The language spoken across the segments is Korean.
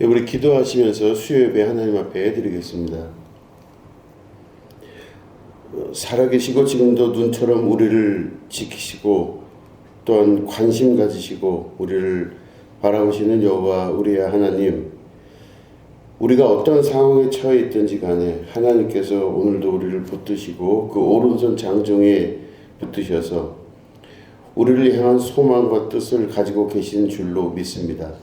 우리 기도하시면서 수요 예배 하나님 앞에 드리겠습니다. 살아계시고 지금도 눈처럼 우리를 지키시고 또한 관심 가지시고 우리를 바라보시는 여호와 우리의 하나님, 우리가 어떤 상황에 처해 있든지 간에 하나님께서 오늘도 우리를 붙드시고 그 오른손 장중에 붙드셔서 우리를 향한 소망과 뜻을 가지고 계신 줄로 믿습니다.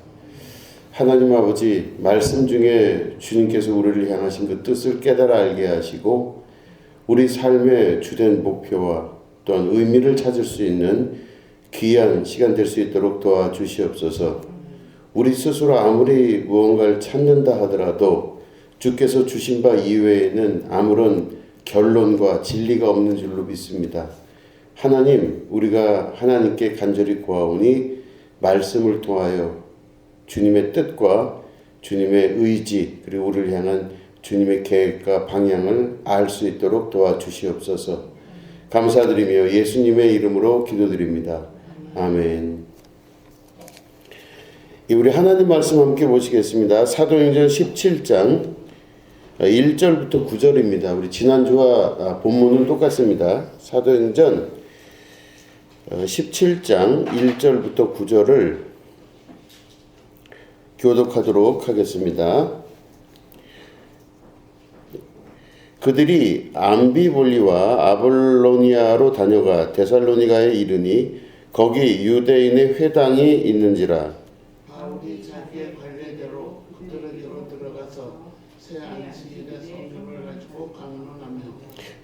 하나님 아버지, 말씀 중에 주님께서 우리를 향하신 그 뜻을 깨달아 알게 하시고 우리 삶의 주된 목표와 또한 의미를 찾을 수 있는 귀한 시간 될 수 있도록 도와주시옵소서. 우리 스스로 아무리 무언가를 찾는다 하더라도 주께서 주신 바 이외에는 아무런 결론과 진리가 없는 줄로 믿습니다. 하나님, 우리가 하나님께 간절히 구하오니 말씀을 통하여 주님의 뜻과 주님의 의지 그리고 우리를 향한 주님의 계획과 방향을 알 수 있도록 도와주시옵소서. 감사드리며 예수님의 이름으로 기도드립니다. 아멘. 우리 하나님 말씀 함께 보시겠습니다. 사도행전 17장 1절부터 9절입니다. 우리 지난주와 본문은 똑같습니다. 사도행전 17장 1절부터 9절을 교독하도록 하겠습니다. 그들이 암비볼리와 아볼로니아로 다녀가 데살로니가에 이르니 거기 유대인의 회당이 있는지라. 바울이 자기의 관례대로 그들에게로 들어가서 새 안식일에 성경을 가지고 강론하며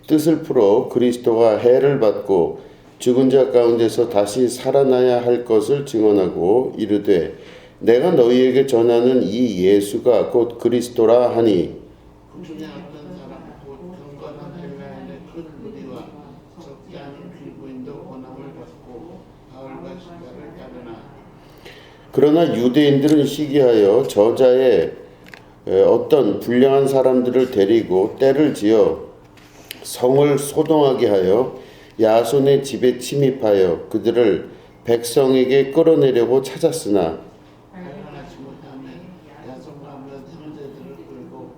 뜻을 풀어 그리스도가 해를 받고 죽은 자 가운데서 다시 살아나야 할 것을 증언하고 이르되 내가 너희에게 전하는 이 예수가 곧 그리스도라 하니 그 중에 어떤 사람 곧 경건한 헬라인의 큰 무리와 적지 않은 귀부인도 권함을 받고 바울과 시바를 따르나 그러나 유대인들은 시기하여 저자의 어떤 불량한 사람들을 데리고 때를 지어 성을 소동하게 하여 야손의 집에 침입하여 그들을 백성에게 끌어내려고 찾았으나 발견하지 못하며 야손과 몇 형제들을 끌고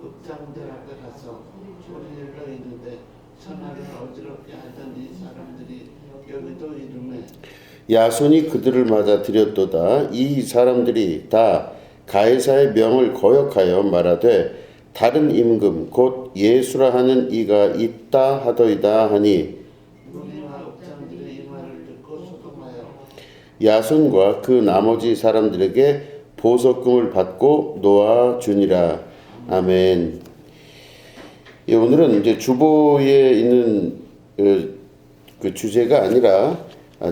읍장들 앞에 가서 소리를 이르되 천하를 어지럽게 하던 이 사람들이 여기도 이름에 야손이 그들을 맞아 들였도다. 이 사람들이 다 가이사의 명을 거역하여 말하되 다른 임금 곧 예수라 하는 이가 있다 하더이다 하니 무리와 읍장들의 이 말을 듣고 소동하여 야손과 그 나머지 사람들에게 보석금을 받고 놓아주니라. 아멘. 예, 오늘은 이제 주보에 있는 그 주제가 아니라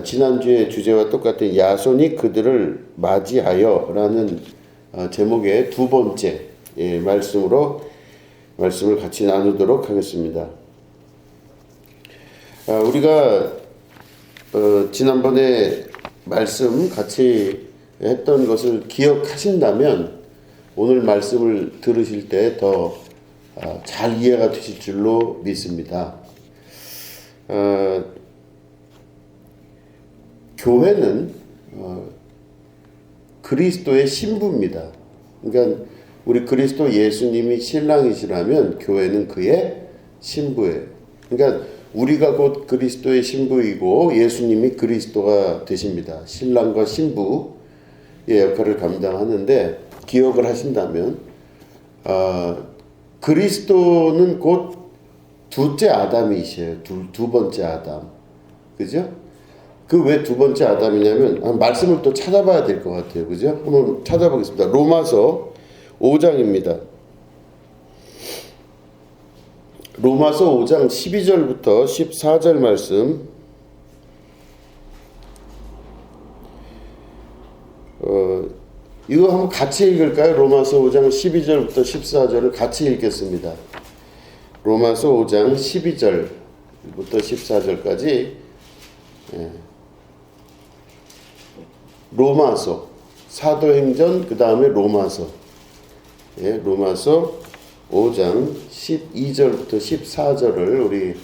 지난주의 주제와 똑같은 야손이 그들을 맞이하여라는 제목의 두 번째 말씀을 같이 나누도록 하겠습니다. 우리가 지난번에 말씀 같이 했던 것을 기억하신다면 오늘 말씀을 들으실 때 더 잘 이해가 되실 줄로 믿습니다. 교회는 그리스도의 신부입니다. 그러니까 우리 그리스도 예수님이 신랑이시라면 교회는 그의 신부예요. 그러니까 우리가 곧 그리스도의 신부이고 예수님이 그리스도가 되십니다. 신랑과 신부의 역할을 감당하는데 기억을 하신다면 그리스도는 곧 둘째 아담이셔요. 두 번째 아담. 그죠? 그 왜 두 번째 아담이냐면 말씀을 또 찾아봐야 될 것 같아요. 그죠? 한번 찾아보겠습니다. 로마서 5장입니다. 로마서 5장 12절부터 14절 말씀. 이거 한번 같이 읽을까요? 로마서 5장 12절부터 14절을 같이 읽겠습니다. 로마서 5장 12절부터 14절까지 로마서, 사도행전, 그 다음에 로마서. 로마서 5장 12절부터 14절을 우리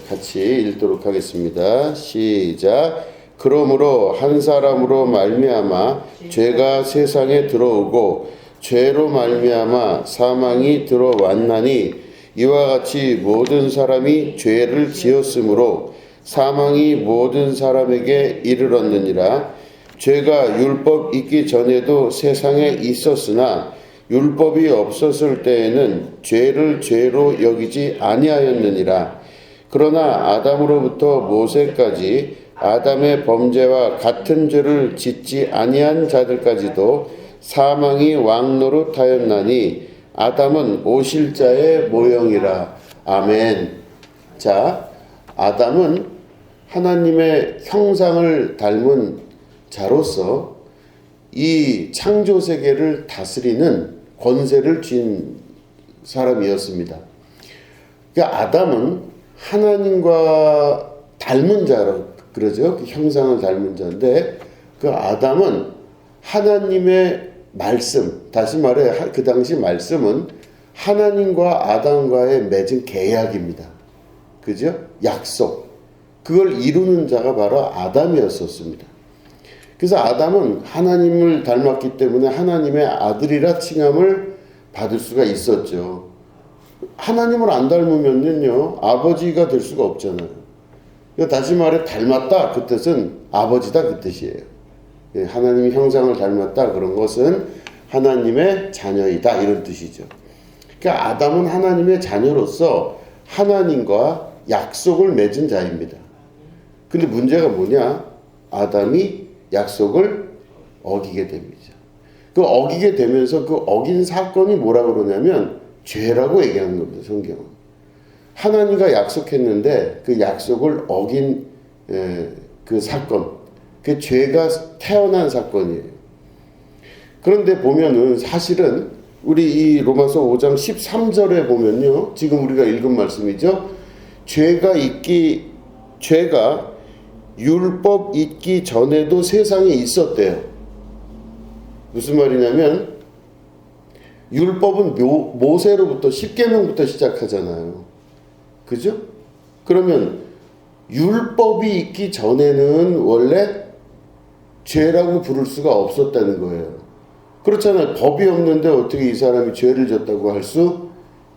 같이 읽도록 하겠습니다. 시작. 그러므로 한 사람으로 말미암아 죄가 세상에 들어오고 죄로 말미암아 사망이 들어왔나니 이와 같이 모든 사람이 죄를 지었으므로 사망이 모든 사람에게 이르렀느니라. 죄가 율법 있기 전에도 세상에 있었으나 율법이 없었을 때에는 죄를 죄로 여기지 아니하였느니라. 그러나 아담으로부터 모세까지 아담의 범죄와 같은 죄를 짓지 아니한 자들까지도 사망이 왕노릇하였나니 아담은 오실 자의 모형이라. 아멘. 자, 아담은 하나님의 형상을 닮은 자로서 이 창조 세계를 다스리는 권세를 쥔 사람이었습니다. 그러니까 아담은 하나님과 닮은 자로 그러죠. 그 형상을 닮은 자인데 그 아담은 하나님의 말씀, 다시 말해 그 당시 말씀은 하나님과 아담과의 맺은 계약입니다. 그죠? 약속. 그걸 이루는 자가 바로 아담이었었습니다. 그래서 아담은 하나님을 닮았기 때문에 하나님의 아들이라 칭함을 받을 수가 있었죠. 하나님을 안 닮으면요 아버지가 될 수가 없잖아요. 다시 말해 닮았다 그 뜻은 아버지다 그 뜻이에요. 하나님의 형상을 닮았다 그런 것은 하나님의 자녀이다 이런 뜻이죠. 그러니까 아담은 하나님의 자녀로서 하나님과 약속을 맺은 자입니다. 근데 문제가 뭐냐? 아담이 약속을 어기게 됩니다. 그 어기게 되면서 그 어긴 사건이 뭐라고 그러냐면 죄라고 얘기하는 겁니다. 성경은. 하나님과 약속했는데 그 약속을 어긴 그 사건, 그 죄가 태어난 사건이에요. 그런데 보면은 사실은 우리 이 로마서 5장 13절에 보면요. 지금 우리가 읽은 말씀이죠. 죄가 율법 있기 전에도 세상에 있었대요. 무슨 말이냐면 율법은 모세로부터 십계명부터 시작하잖아요. 그죠? 그러면 율법이 있기 전에는 원래 죄라고 부를 수가 없었다는 거예요. 그렇잖아요. 법이 없는데 어떻게 이 사람이 죄를 졌다고 할 수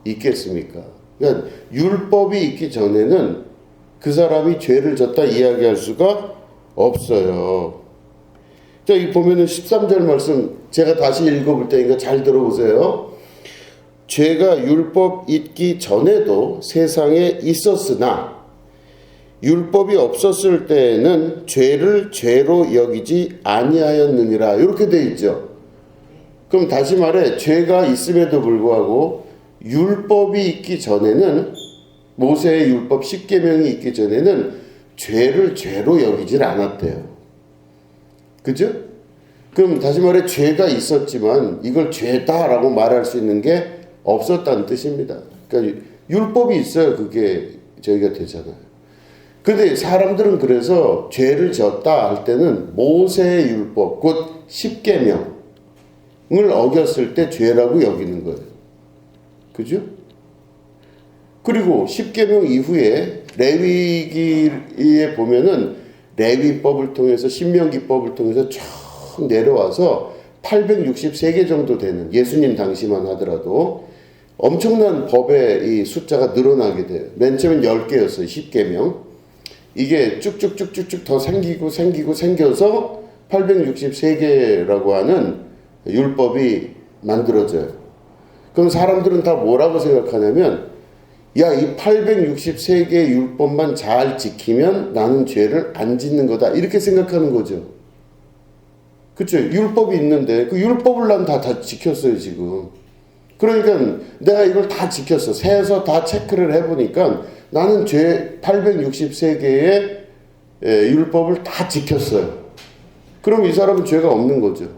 있겠습니까? 그러니까 율법이 있기 전에는 그 사람이 죄를 졌다 이야기할 수가 없어요. 자, 이 보면은 13절 말씀 제가 다시 읽어볼 테니까 잘 들어보세요. 죄가 율법 있기 전에도 세상에 있었으나 율법이 없었을 때에는 죄를 죄로 여기지 아니하였느니라. 이렇게 돼 있죠. 그럼 다시 말해 죄가 있음에도 불구하고 율법이 있기 전에는 모세의 율법 10계명이 있기 전에는 죄를 죄로 여기질 않았대요. 그죠? 그럼 다시 말해 죄가 있었지만 이걸 죄다라고 말할 수 있는 게 없었다는 뜻입니다. 그러니까 율법이 있어야 그게 저희가 되잖아요. 근데 사람들은 그래서 죄를 졌다 할 때는 모세의 율법 곧 10계명을 어겼을 때 죄라고 여기는 거예요. 그죠? 그리고 10계명 이후에 레위기에 보면은 레위법을 통해서 신명기법을 통해서 쭉 내려와서 863개 정도 되는 예수님 당시만 하더라도 엄청난 법의 이 숫자가 늘어나게 돼요. 맨 처음엔 10개였어요. 10계명. 이게 쭉쭉쭉쭉쭉 더 생겨서 863개라고 하는 율법이 만들어져요. 그럼 사람들은 다 뭐라고 생각하냐면 야, 이 863개의 율법만 잘 지키면 나는 죄를 안 짓는 거다. 이렇게 생각하는 거죠. 그렇죠? 율법이 있는데 그 율법을 난 다 지켰어요, 지금. 그러니까 내가 이걸 다 지켰어. 세서 다 체크를 해보니까 나는 죄 863개의 율법을 다 지켰어요. 그럼 이 사람은 죄가 없는 거죠.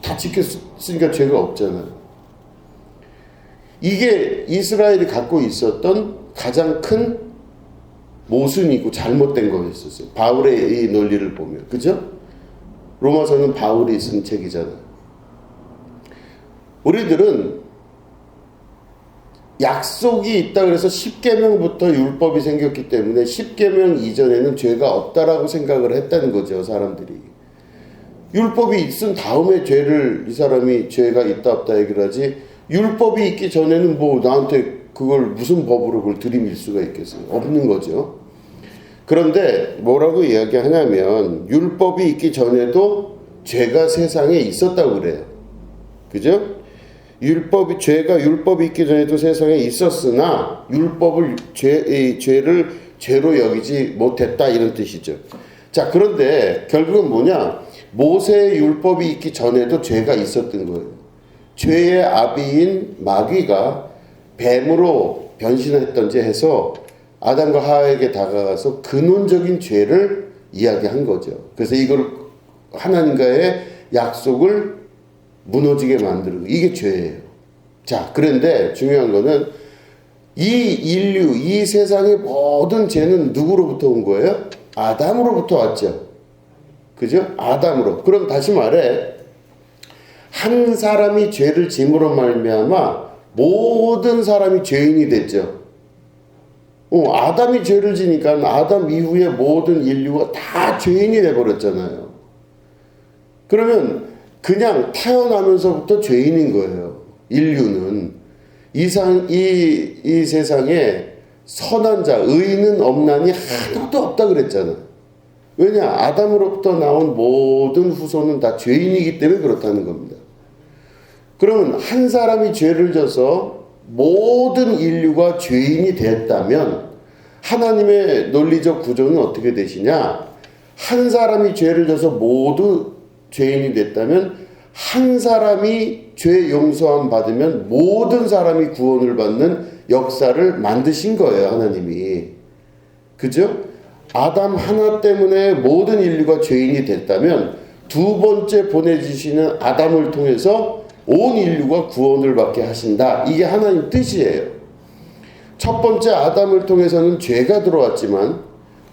다 지켰으니까 죄가 없잖아요. 이게 이스라엘이 갖고 있었던 가장 큰 모순이고 잘못된 거였었어요. 바울의 이 논리를 보면. 그죠? 로마서는 바울이 쓴 책이잖아요. 우리들은 약속이 있다 그래서 10계명부터 율법이 생겼기 때문에 10계명 이전에는 죄가 없다라고 생각을 했다는 거죠, 사람들이. 율법이 있은 다음에 죄를, 이 사람이 죄가 있다 없다 얘기를 하지, 율법이 있기 전에는 뭐 나한테 그걸 무슨 법으로 그걸 들이밀 수가 있겠어요? 없는 거죠. 그런데 뭐라고 이야기하냐면 율법이 있기 전에도 죄가 세상에 있었다고 그래요. 그죠? 죄가 율법이 있기 전에도 세상에 있었으나 죄를 죄로 여기지 못했다, 이런 뜻이죠. 자, 그런데 결국은 뭐냐? 모세의 율법이 있기 전에도 죄가 있었던 거예요. 죄의 아비인 마귀가 뱀으로 변신했던지 해서 아담과 하와에게 다가가서 근원적인 죄를 이야기한 거죠. 그래서 이걸 하나님과의 약속을 무너지게 만들고, 이게 죄예요. 자, 그런데 중요한 거는 이 인류, 이 세상의 모든 죄는 누구로부터 온 거예요? 아담으로부터 왔죠. 그죠? 아담으로. 그럼 다시 말해, 한 사람이 죄를 짐으로 말미암아 모든 사람이 죄인이 됐죠. 아담이 죄를 지니까 아담 이후에 모든 인류가 다 죄인이 돼버렸잖아요. 그러면 그냥 태어나면서부터 죄인인 거예요. 인류는. 이 세상에 선한 자, 의인은 없나니 하나도 없다 그랬잖아요. 왜냐? 아담으로부터 나온 모든 후손은 다 죄인이기 때문에 그렇다는 겁니다. 그러면 한 사람이 죄를 져서 모든 인류가 죄인이 됐다면 하나님의 논리적 구조는 어떻게 되시냐? 한 사람이 죄를 져서 모두 죄인이 됐다면 한 사람이 죄 용서함 받으면 모든 사람이 구원을 받는 역사를 만드신 거예요, 하나님이. 그죠? 아담 하나 때문에 모든 인류가 죄인이 됐다면 두 번째 보내주시는 아담을 통해서 온 인류가 구원을 받게 하신다. 이게 하나님 뜻이에요. 첫 번째 아담을 통해서는 죄가 들어왔지만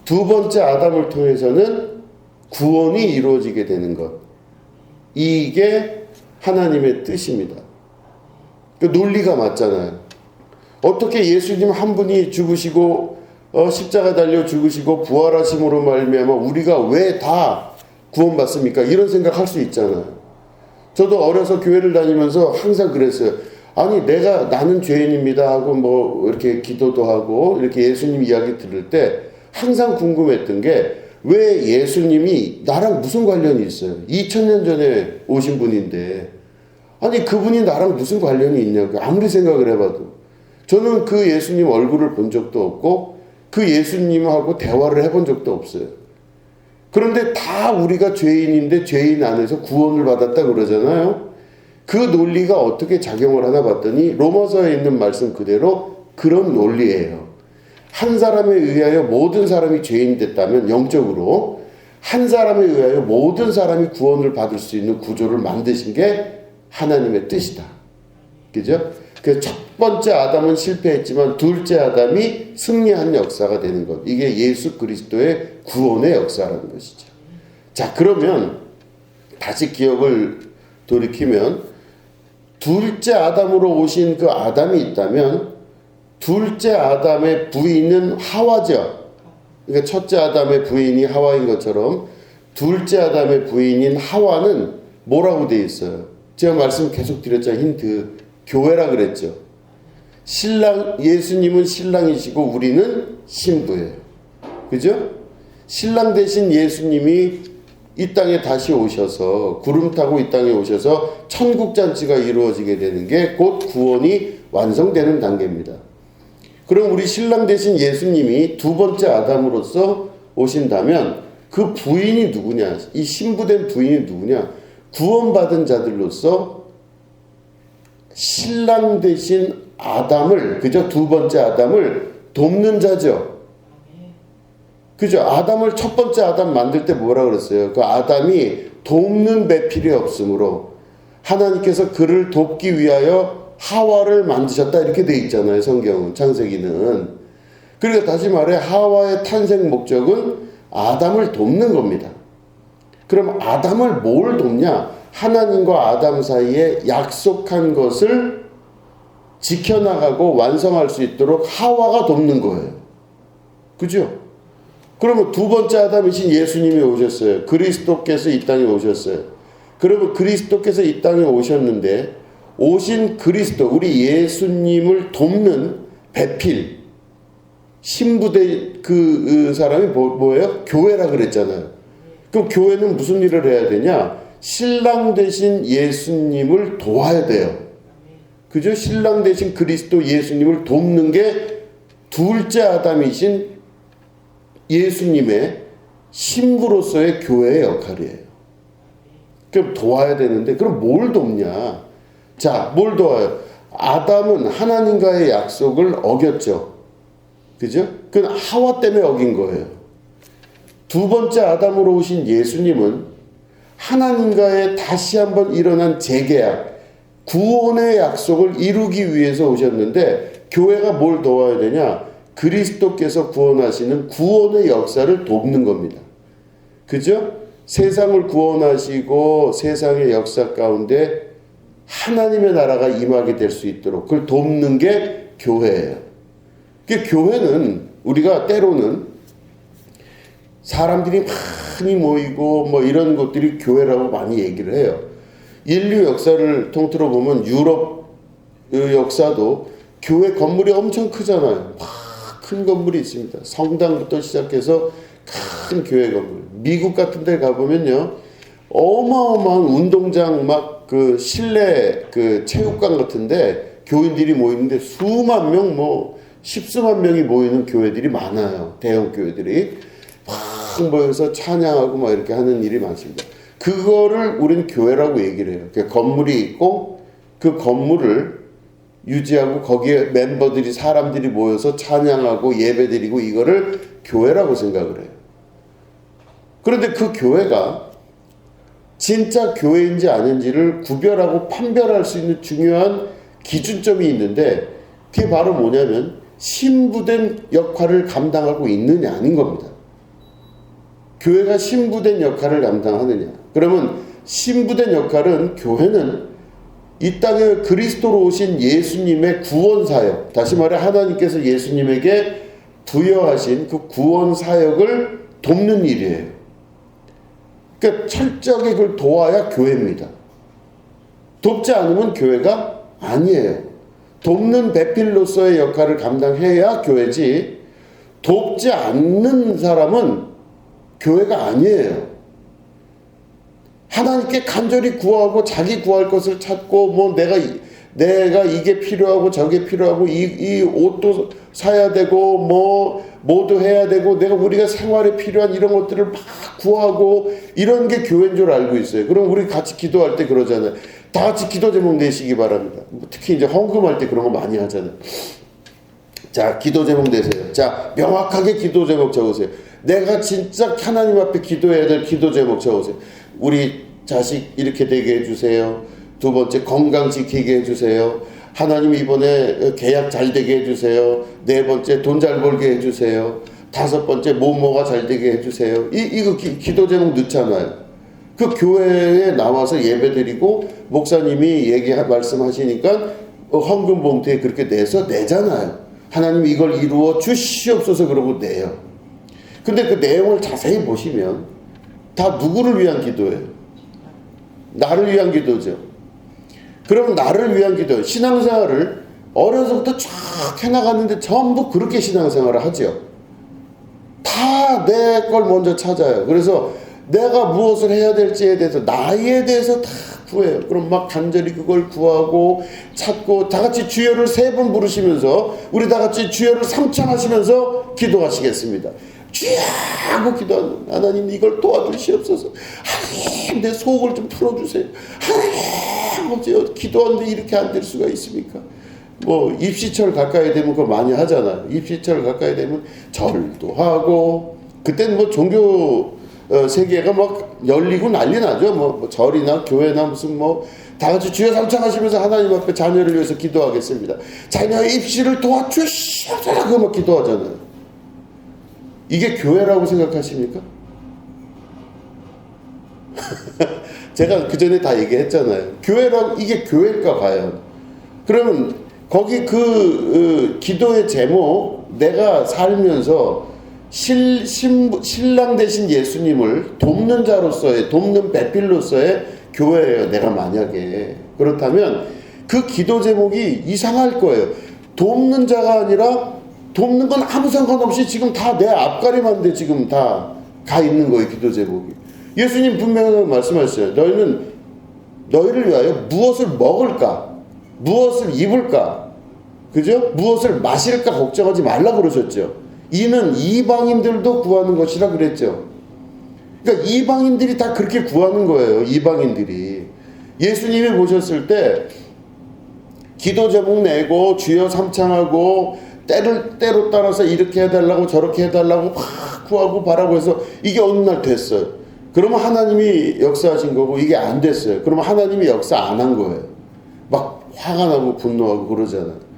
두 번째 아담을 통해서는 구원이 이루어지게 되는 것. 이게 하나님의 뜻입니다. 그 논리가 맞잖아요. 어떻게 예수님 한 분이 죽으시고 십자가 달려 죽으시고 부활하심으로 말미암아 우리가 왜 다 구원받습니까? 이런 생각할 수 있잖아요. 저도 어려서 교회를 다니면서 항상 그랬어요. 아니, 나는 죄인입니다 하고 뭐 이렇게 기도도 하고 이렇게 예수님 이야기 들을 때 항상 궁금했던 게, 왜 예수님이 나랑 무슨 관련이 있어요? 2000년 전에 오신 분인데, 아니 그분이 나랑 무슨 관련이 있냐고 아무리 생각을 해봐도. 저는 그 예수님 얼굴을 본 적도 없고 그 예수님하고 대화를 해본 적도 없어요. 그런데 다 우리가 죄인인데 죄인 안에서 구원을 받았다 그러잖아요. 그 논리가 어떻게 작용을 하나 봤더니 로마서에 있는 말씀 그대로 그런 논리예요. 한 사람에 의하여 모든 사람이 죄인 됐다면, 영적으로 한 사람에 의하여 모든 사람이 구원을 받을 수 있는 구조를 만드신 게 하나님의 뜻이다. 그죠? 그래서 첫 번째 아담은 실패했지만 둘째 아담이 승리한 역사가 되는 것. 이게 예수 그리스도의 구원의 역사라는 것이죠. 자, 그러면 다시 기억을 돌이키면 둘째 아담으로 오신 그 아담이 있다면 둘째 아담의 부인은 하와죠. 그러니까 첫째 아담의 부인이 하와인 것처럼 둘째 아담의 부인인 하와는 뭐라고 되어 있어요? 제가 말씀 계속 드렸잖아요. 힌트. 교회라 그랬죠. 예수님은 신랑이시고 우리는 신부예요. 그죠? 신랑 대신 예수님이 이 땅에 다시 오셔서 구름 타고 이 땅에 오셔서 천국잔치가 이루어지게 되는 게 곧 구원이 완성되는 단계입니다. 그럼 우리 신랑 대신 예수님이 두 번째 아담으로서 오신다면 그 부인이 누구냐? 이 신부된 부인이 누구냐? 구원받은 자들로서 신랑 대신 아담을, 그죠? 두 번째 아담을 돕는 자죠. 그죠? 아담을 첫 번째 아담 만들 때 뭐라 그랬어요? 그 아담이 돕는 배필이 없으므로 하나님께서 그를 돕기 위하여 하와를 만드셨다, 이렇게 돼 있잖아요. 성경은, 창세기는. 그러니까 다시 말해 하와의 탄생 목적은 아담을 돕는 겁니다. 그럼 아담을 뭘 돕냐? 하나님과 아담 사이에 약속한 것을 지켜나가고 완성할 수 있도록 하와가 돕는 거예요. 그죠? 그러면 두 번째 아담이신 예수님이 오셨어요. 그리스도께서 이 땅에 오셨어요. 그러면 그리스도께서 이 땅에 오셨는데 오신 그리스도, 우리 예수님을 돕는 배필, 신부대 그 사람이 뭐예요? 교회라 그랬잖아요. 그럼 교회는 무슨 일을 해야 되냐? 신랑 되신 예수님을 도와야 돼요. 그죠? 신랑 되신 그리스도 예수님을 돕는 게 둘째 아담이신 예수님의 신부로서의 교회의 역할이에요. 그럼 도와야 되는데, 그럼 뭘 돕냐? 자, 뭘 도와요? 아담은 하나님과의 약속을 어겼죠. 그죠? 그건 하와 때문에 어긴 거예요. 두 번째 아담으로 오신 예수님은 하나님과의 다시 한번 일어난 재계약, 구원의 약속을 이루기 위해서 오셨는데, 교회가 뭘 도와야 되냐? 그리스도께서 구원하시는 구원의 역사를 돕는 겁니다. 그죠? 세상을 구원하시고 세상의 역사 가운데 하나님의 나라가 임하게 될 수 있도록 그걸 돕는 게 교회예요. 그 교회는 우리가 때로는 사람들이 많이 모이고 뭐 이런 것들이 교회라고 많이 얘기를 해요. 인류 역사를 통틀어 보면 유럽 역사도 교회 건물이 엄청 크잖아요. 큰 건물이 있습니다. 성당부터 시작해서 큰 교회 건물. 미국 같은 데 가보면요, 어마어마한 운동장 막 그 실내 그 체육관 같은데 교인들이 모이는데 수만 명, 뭐 십수만 명이 모이는 교회들이 많아요. 대형 교회들이 막 모여서 찬양하고 막 이렇게 하는 일이 많습니다. 그거를 우리는 교회라고 얘기를 해요. 그 건물이 있고 그 건물을 유지하고 거기에 멤버들이, 사람들이 모여서 찬양하고 예배드리고, 이거를 교회라고 생각을 해요. 그런데 그 교회가 진짜 교회인지 아닌지를 구별하고 판별할 수 있는 중요한 기준점이 있는데, 그게 바로 뭐냐면 신부된 역할을 감당하고 있느냐 아닌 겁니다. 교회가 신부된 역할을 감당하느냐. 그러면 신부된 역할은, 교회는 이 땅에 그리스도로 오신 예수님의 구원 사역, 다시 말해 하나님께서 예수님에게 부여하신 그 구원 사역을 돕는 일이에요. 그러니까 철저하게 그걸 도와야 교회입니다. 돕지 않으면 교회가 아니에요. 돕는 배필로서의 역할을 감당해야 교회지, 돕지 않는 사람은 교회가 아니에요. 하나님께 간절히 구하고 자기 구할 것을 찾고, 뭐 내가 이게 필요하고 저게 필요하고 이 옷도 사야 되고 뭐도 해야 되고, 우리가 생활에 필요한 이런 것들을 막 구하고, 이런 게 교회인 줄 알고 있어요. 그럼 우리 같이 기도할 때 그러잖아요. 다 같이 기도 제목 내시기 바랍니다. 특히 이제 헌금할 때 그런 거 많이 하잖아요. 자, 기도 제목 내세요. 자, 명확하게 기도 제목 적으세요. 내가 진짜 하나님 앞에 기도해야 될 기도 제목 적으세요. 우리 자식 이렇게 되게 해주세요. 두 번째, 건강 지키게 해주세요. 하나님 이번에 계약 잘 되게 해주세요. 네 번째, 돈 잘 벌게 해주세요. 다섯 번째, 뭐가 잘 되게 해주세요. 이거 기도 제목 넣잖아요. 그 교회에 나와서 예배드리고 목사님이 말씀하시니까 헌금 봉투에 그렇게 내잖아요. 하나님 이걸 이루어 주시옵소서 그러고 내요. 근데 그 내용을 자세히 보시면 다 누구를 위한 기도예요? 나를 위한 기도죠. 그럼 나를 위한 기도, 신앙생활을 어려서부터 쫙 해나갔는데 전부 그렇게 신앙생활을 하죠. 다 내 걸 먼저 찾아요. 그래서 내가 무엇을 해야 될지에 대해서, 나에 대해서 다 구해요. 그럼 막 간절히 그걸 구하고 찾고, 다 같이 주여를 3번 부르시면서, 우리 다 같이 주여를 3차 하시면서 기도하시겠습니다. 주여 하고 기도하는, 하나님 이걸 도와주시옵소서. 하나님 내 속을 좀 풀어주세요. 하나님 어째 기도하는데 이렇게 안 될 수가 있습니까? 뭐 입시철 가까이 되면 그거 많이 하잖아요. 입시철 가까이 되면 절도 하고, 그때는 뭐 종교 세계가 막 열리고 난리 나죠. 뭐 절이나 교회나 무슨 다 같이 주여 3차 하시면서 하나님 앞에 자녀를 위해서 기도하겠습니다. 자녀의 입시를 도와주시옵소서 그거 막 기도하잖아요. 이게 교회라고 생각하십니까? 제가 그 전에 다 얘기했잖아요. 이게 교회일까 과연? 그러면 거기 기도의 제목, 내가 살면서 신랑 되신 예수님을 돕는 자로서의, 돕는 배필로서의 교회예요. 내가 만약에 그렇다면 그 기도 제목이 이상할 거예요. 돕는 자가 아니라 돕는 건 아무 상관없이 지금 다 내 앞가림한데 지금 다 가 있는 거예요. 기도 제목이. 예수님 분명히 말씀하셨어요. 너희를 위하여 무엇을 먹을까? 무엇을 입을까? 그죠? 무엇을 마실까 걱정하지 말라 그러셨죠. 이는 이방인들도 구하는 것이라 그랬죠. 그러니까 이방인들이 다 그렇게 구하는 거예요. 이방인들이. 예수님이 보셨을 때 기도 제목 내고 주여 삼창하고 때로 따라서 이렇게 해달라고 저렇게 해달라고 막 구하고 바라고 해서 이게 어느 날 됐어요. 그러면 하나님이 역사하신 거고 이게 안 됐어요. 그러면 하나님이 역사 안 한 거예요. 막 화가 나고 분노하고 그러잖아요.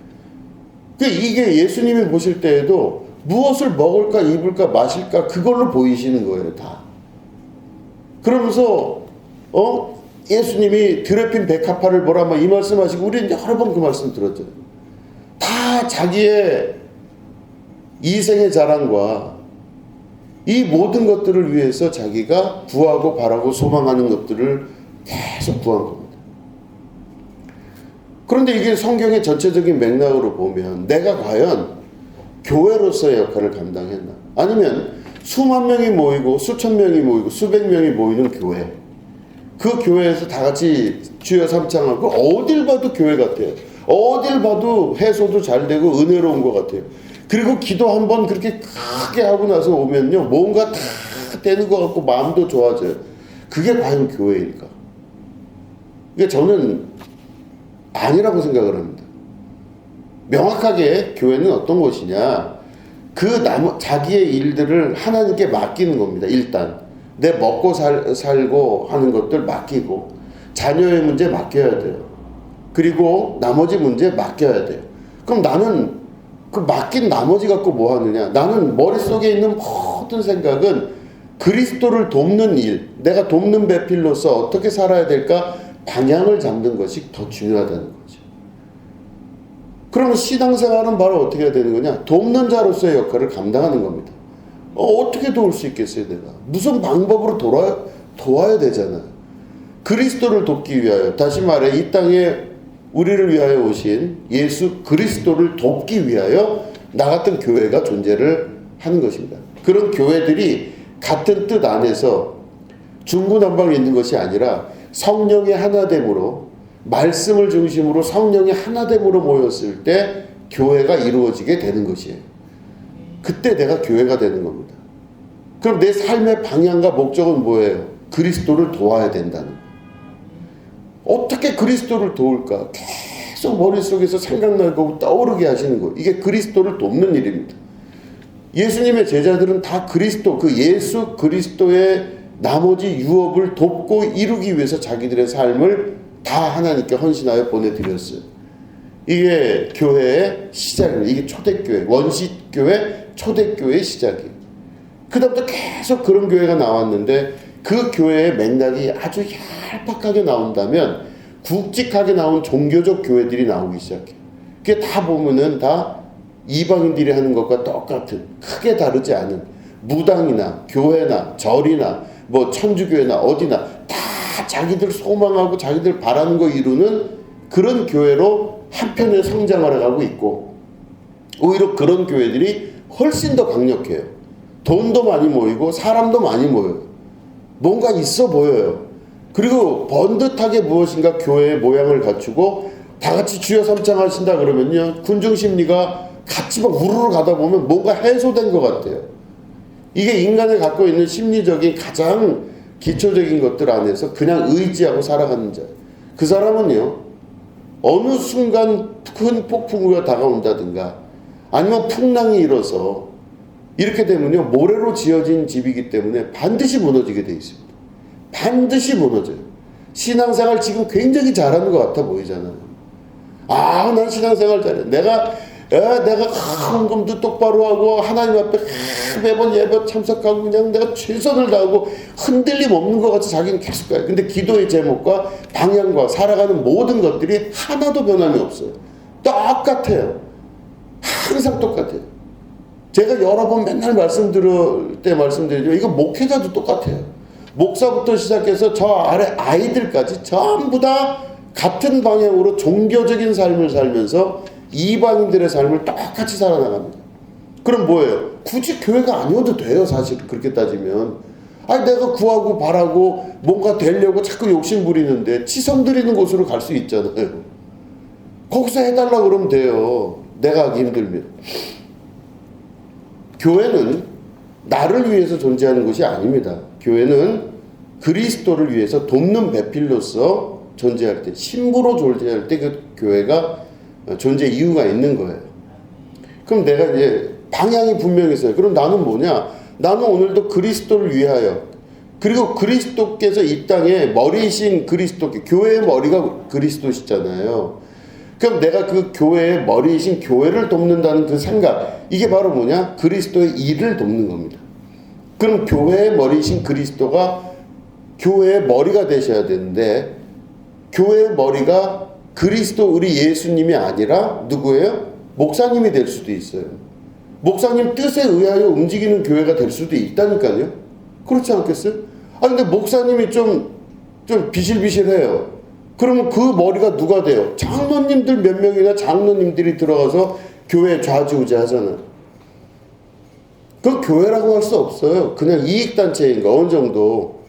이게 예수님이 보실 때에도 무엇을 먹을까 입을까 마실까 그걸로 보이시는 거예요. 다. 그러면서 예수님이 드레핀 백합화를 보라 막 이 말씀하시고 우리는 여러 번 그 말씀 들었죠. 다 자기의 이생의 자랑과 이 모든 것들을 위해서 자기가 구하고 바라고 소망하는 것들을 계속 구한 겁니다. 그런데 이게 성경의 전체적인 맥락으로 보면 내가 과연 교회로서의 역할을 감당했나? 아니면 수만 명이 모이고 수천 명이 모이고 수백 명이 모이는 교회, 그 교회에서 다 같이 주여 삼창하고 어딜 봐도 교회 같아요. 어딜 봐도 해소도 잘 되고 은혜로운 것 같아요. 그리고 기도 한번 그렇게 크게 하고 나서 오면요 뭔가 다 되는 것 같고 마음도 좋아져요. 그게 과연 교회일까? 그러니까 저는 아니라고 생각을 합니다. 명확하게 교회는 어떤 것이냐, 자기의 일들을 하나님께 맡기는 겁니다. 일단 내 먹고 살고 하는 것들 맡기고, 자녀의 문제 맡겨야 돼요. 그리고 나머지 문제 맡겨야 돼요. 그럼 나는 그 맡긴 나머지 갖고 뭐 하느냐? 나는 머릿속에 있는 모든 생각은 그리스도를 돕는 일, 내가 돕는 배필로서 어떻게 살아야 될까 방향을 잡는 것이 더 중요하다는 거죠. 그러면 신앙생활은 바로 어떻게 해야 되는 거냐? 돕는 자로서의 역할을 감당하는 겁니다. 어떻게 도울 수 있겠어요, 내가? 무슨 방법으로 도와야 되잖아요. 그리스도를 돕기 위하여, 다시 말해 이 땅에 우리를 위하여 오신 예수 그리스도를 돕기 위하여 나 같은 교회가 존재를 하는 것입니다. 그런 교회들이 같은 뜻 안에서 중구난방에 있는 것이 아니라 성령의 하나됨으로, 말씀을 중심으로 성령의 하나됨으로 모였을 때 교회가 이루어지게 되는 것이에요. 그때 내가 교회가 되는 겁니다. 그럼 내 삶의 방향과 목적은 뭐예요? 그리스도를 도와야 된다는 거예요. 어떻게 그리스도를 도울까? 계속 머릿속에서 생각나고 떠오르게 하시는 거예요. 이게 그리스도를 돕는 일입니다. 예수님의 제자들은 다 그리스도, 그 예수 그리스도의 나머지 유업을 돕고 이루기 위해서 자기들의 삶을 다 하나님께 헌신하여 보내드렸어요. 이게 교회의 시작입니다. 이게 초대교회, 원시교회, 초대교회의 시작이에요. 그 다음부터 계속 그런 교회가 나왔는데 그 교회의 맥락이 아주 얄팍하게 나온다면 굵직하게 나온 종교적 교회들이 나오기 시작해요. 그게 다 보면은 다 이방인들이 하는 것과 똑같은, 크게 다르지 않은, 무당이나 교회나 절이나 뭐 천주교회나 어디나 다 자기들 소망하고 자기들 바라는 거 이루는 그런 교회로 한편에 성장을 해가고 있고, 오히려 그런 교회들이 훨씬 더 강력해요. 돈도 많이 모이고 사람도 많이 모여요. 뭔가 있어 보여요. 그리고 번듯하게 무엇인가 교회의 모양을 갖추고 다 같이 주여 삼창하신다 그러면요, 군중 심리가 같이 막 우르르 가다 보면 뭔가 해소된 것 같아요. 이게 인간이 갖고 있는 심리적인 가장 기초적인 것들 안에서 그냥 의지하고 살아가는 자. 그 사람은요, 어느 순간 큰 폭풍우가 다가온다든가 아니면 풍랑이 일어서 이렇게 되면요, 모래로 지어진 집이기 때문에 반드시 무너지게 돼 있습니다. 반드시 무너져요. 신앙생활 지금 굉장히 잘하는 것 같아 보이잖아요. 아, 난 신앙생활 잘해. 내가 헌금도 똑바로 하고 하나님 앞에 매번 예배 참석하고 그냥 내가 최선을 다하고 흔들림 없는 것 같이 자기는 계속 가요. 근데 기도의 제목과 방향과 살아가는 모든 것들이 하나도 변함이 없어요. 똑같아요. 항상 똑같아요. 제가 여러 번 맨날 말씀드릴 때 말씀드리죠. 이거 목회자도 똑같아요. 목사부터 시작해서 저 아래 아이들까지 전부 다 같은 방향으로 종교적인 삶을 살면서 이방인들의 삶을 똑같이 살아나갑니다. 그럼 뭐예요? 굳이 교회가 아니어도 돼요. 사실 그렇게 따지면. 아니 내가 구하고 바라고 뭔가 되려고 자꾸 욕심 부리는데 치성 드리는 곳으로 갈 수 있잖아요. 거기서 해달라고 그러면 돼요. 내가 하기 힘들면. 교회는 나를 위해서 존재하는 것이 아닙니다. 교회는 그리스도를 위해서 돕는 배필로서 존재할 때, 신부로 존재할 때 그 교회가 존재 이유가 있는 거예요. 그럼 내가 이제 방향이 분명했어요. 그럼 나는 뭐냐? 나는 오늘도 그리스도를 위하여, 그리고 그리스도께서 이 땅에 머리이신 그리스도께, 교회의 머리가 그리스도시잖아요. 그럼 내가 그 교회의 머리이신 교회를 돕는다는 그 생각, 이게 바로 뭐냐? 그리스도의 일을 돕는 겁니다. 그럼 교회의 머리이신 그리스도가 교회의 머리가 되셔야 되는데, 교회의 머리가 그리스도 우리 예수님이 아니라 누구예요? 목사님이 될 수도 있어요. 목사님 뜻에 의하여 움직이는 교회가 될 수도 있다니까요. 그렇지 않겠어요? 아 근데 목사님이 좀 비실비실해요. 그러면 그 머리가 누가 돼요? 장로님들 몇 명이나 장로님들이 들어가서 교회 좌지우지 하잖아요. 그 교회라고 할 수 없어요. 그냥 이익단체인 거 어느 정도.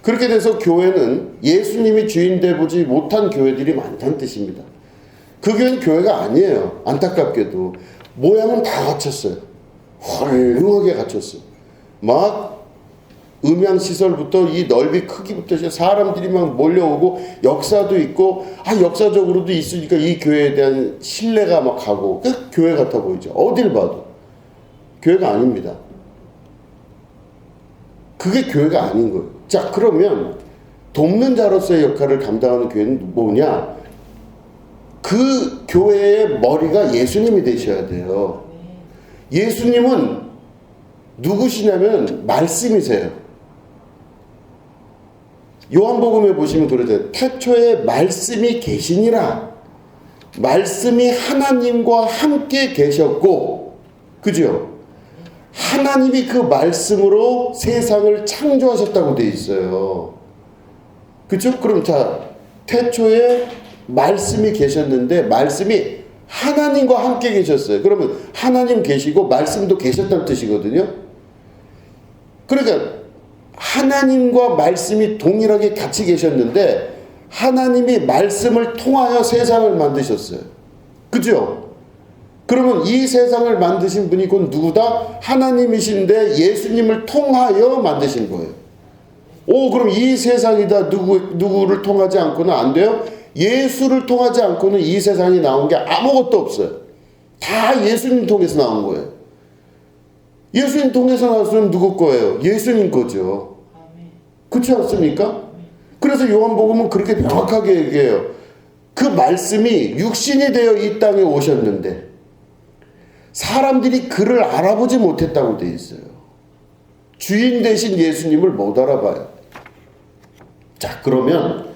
그렇게 돼서 교회는 예수님이 주인 되보지 못한 교회들이 많다는 뜻입니다. 그 교회는 교회가 아니에요. 안타깝게도. 모양은 다 갖췄어요. 훌륭하게 갖췄어요. 막 음향시설부터 이 넓이 크기부터 사람들이 막 몰려오고 역사도 있고 역사적으로도 있으니까 이 교회에 대한 신뢰가 막 가고 교회 같아 보이죠. 어딜 봐도. 교회가 아닙니다. 그게 교회가 아닌 거예요. 자, 그러면 돕는 자로서의 역할을 감당하는 교회는 뭐냐? 그 교회의 머리가 예수님이 되셔야 돼요. 예수님은 누구시냐면 말씀이세요. 요한복음에 보시면 그러죠. 태초에 말씀이 계시니라. 말씀이 하나님과 함께 계셨고, 그죠? 하나님이 그 말씀으로 세상을 창조하셨다고 되어 있어요. 그죠? 그럼 자, 태초에 말씀이 계셨는데 말씀이 하나님과 함께 계셨어요. 그러면 하나님 계시고 말씀도 계셨다는 뜻이거든요. 그러니까 하나님과 말씀이 동일하게 같이 계셨는데 하나님이 말씀을 통하여 세상을 만드셨어요. 그죠? 그러면 이 세상을 만드신 분이 곧 누구다? 하나님이신데 예수님을 통하여 만드신 거예요. 그럼 이 세상이 다 누구를 통하지 않고는 안 돼요? 예수를 통하지 않고는 이 세상이 나온 게 아무것도 없어요. 다 예수님 통해서 나온 거예요. 예수님 통해서 나왔으면 누구 거예요? 예수님 거죠. 그렇지 않습니까? 그래서 요한복음은 그렇게 명확하게 얘기해요. 그 말씀이 육신이 되어 이 땅에 오셨는데 사람들이 그를 알아보지 못했다고 되어 있어요. 주인 되신 예수님을 못 알아봐요. 자, 그러면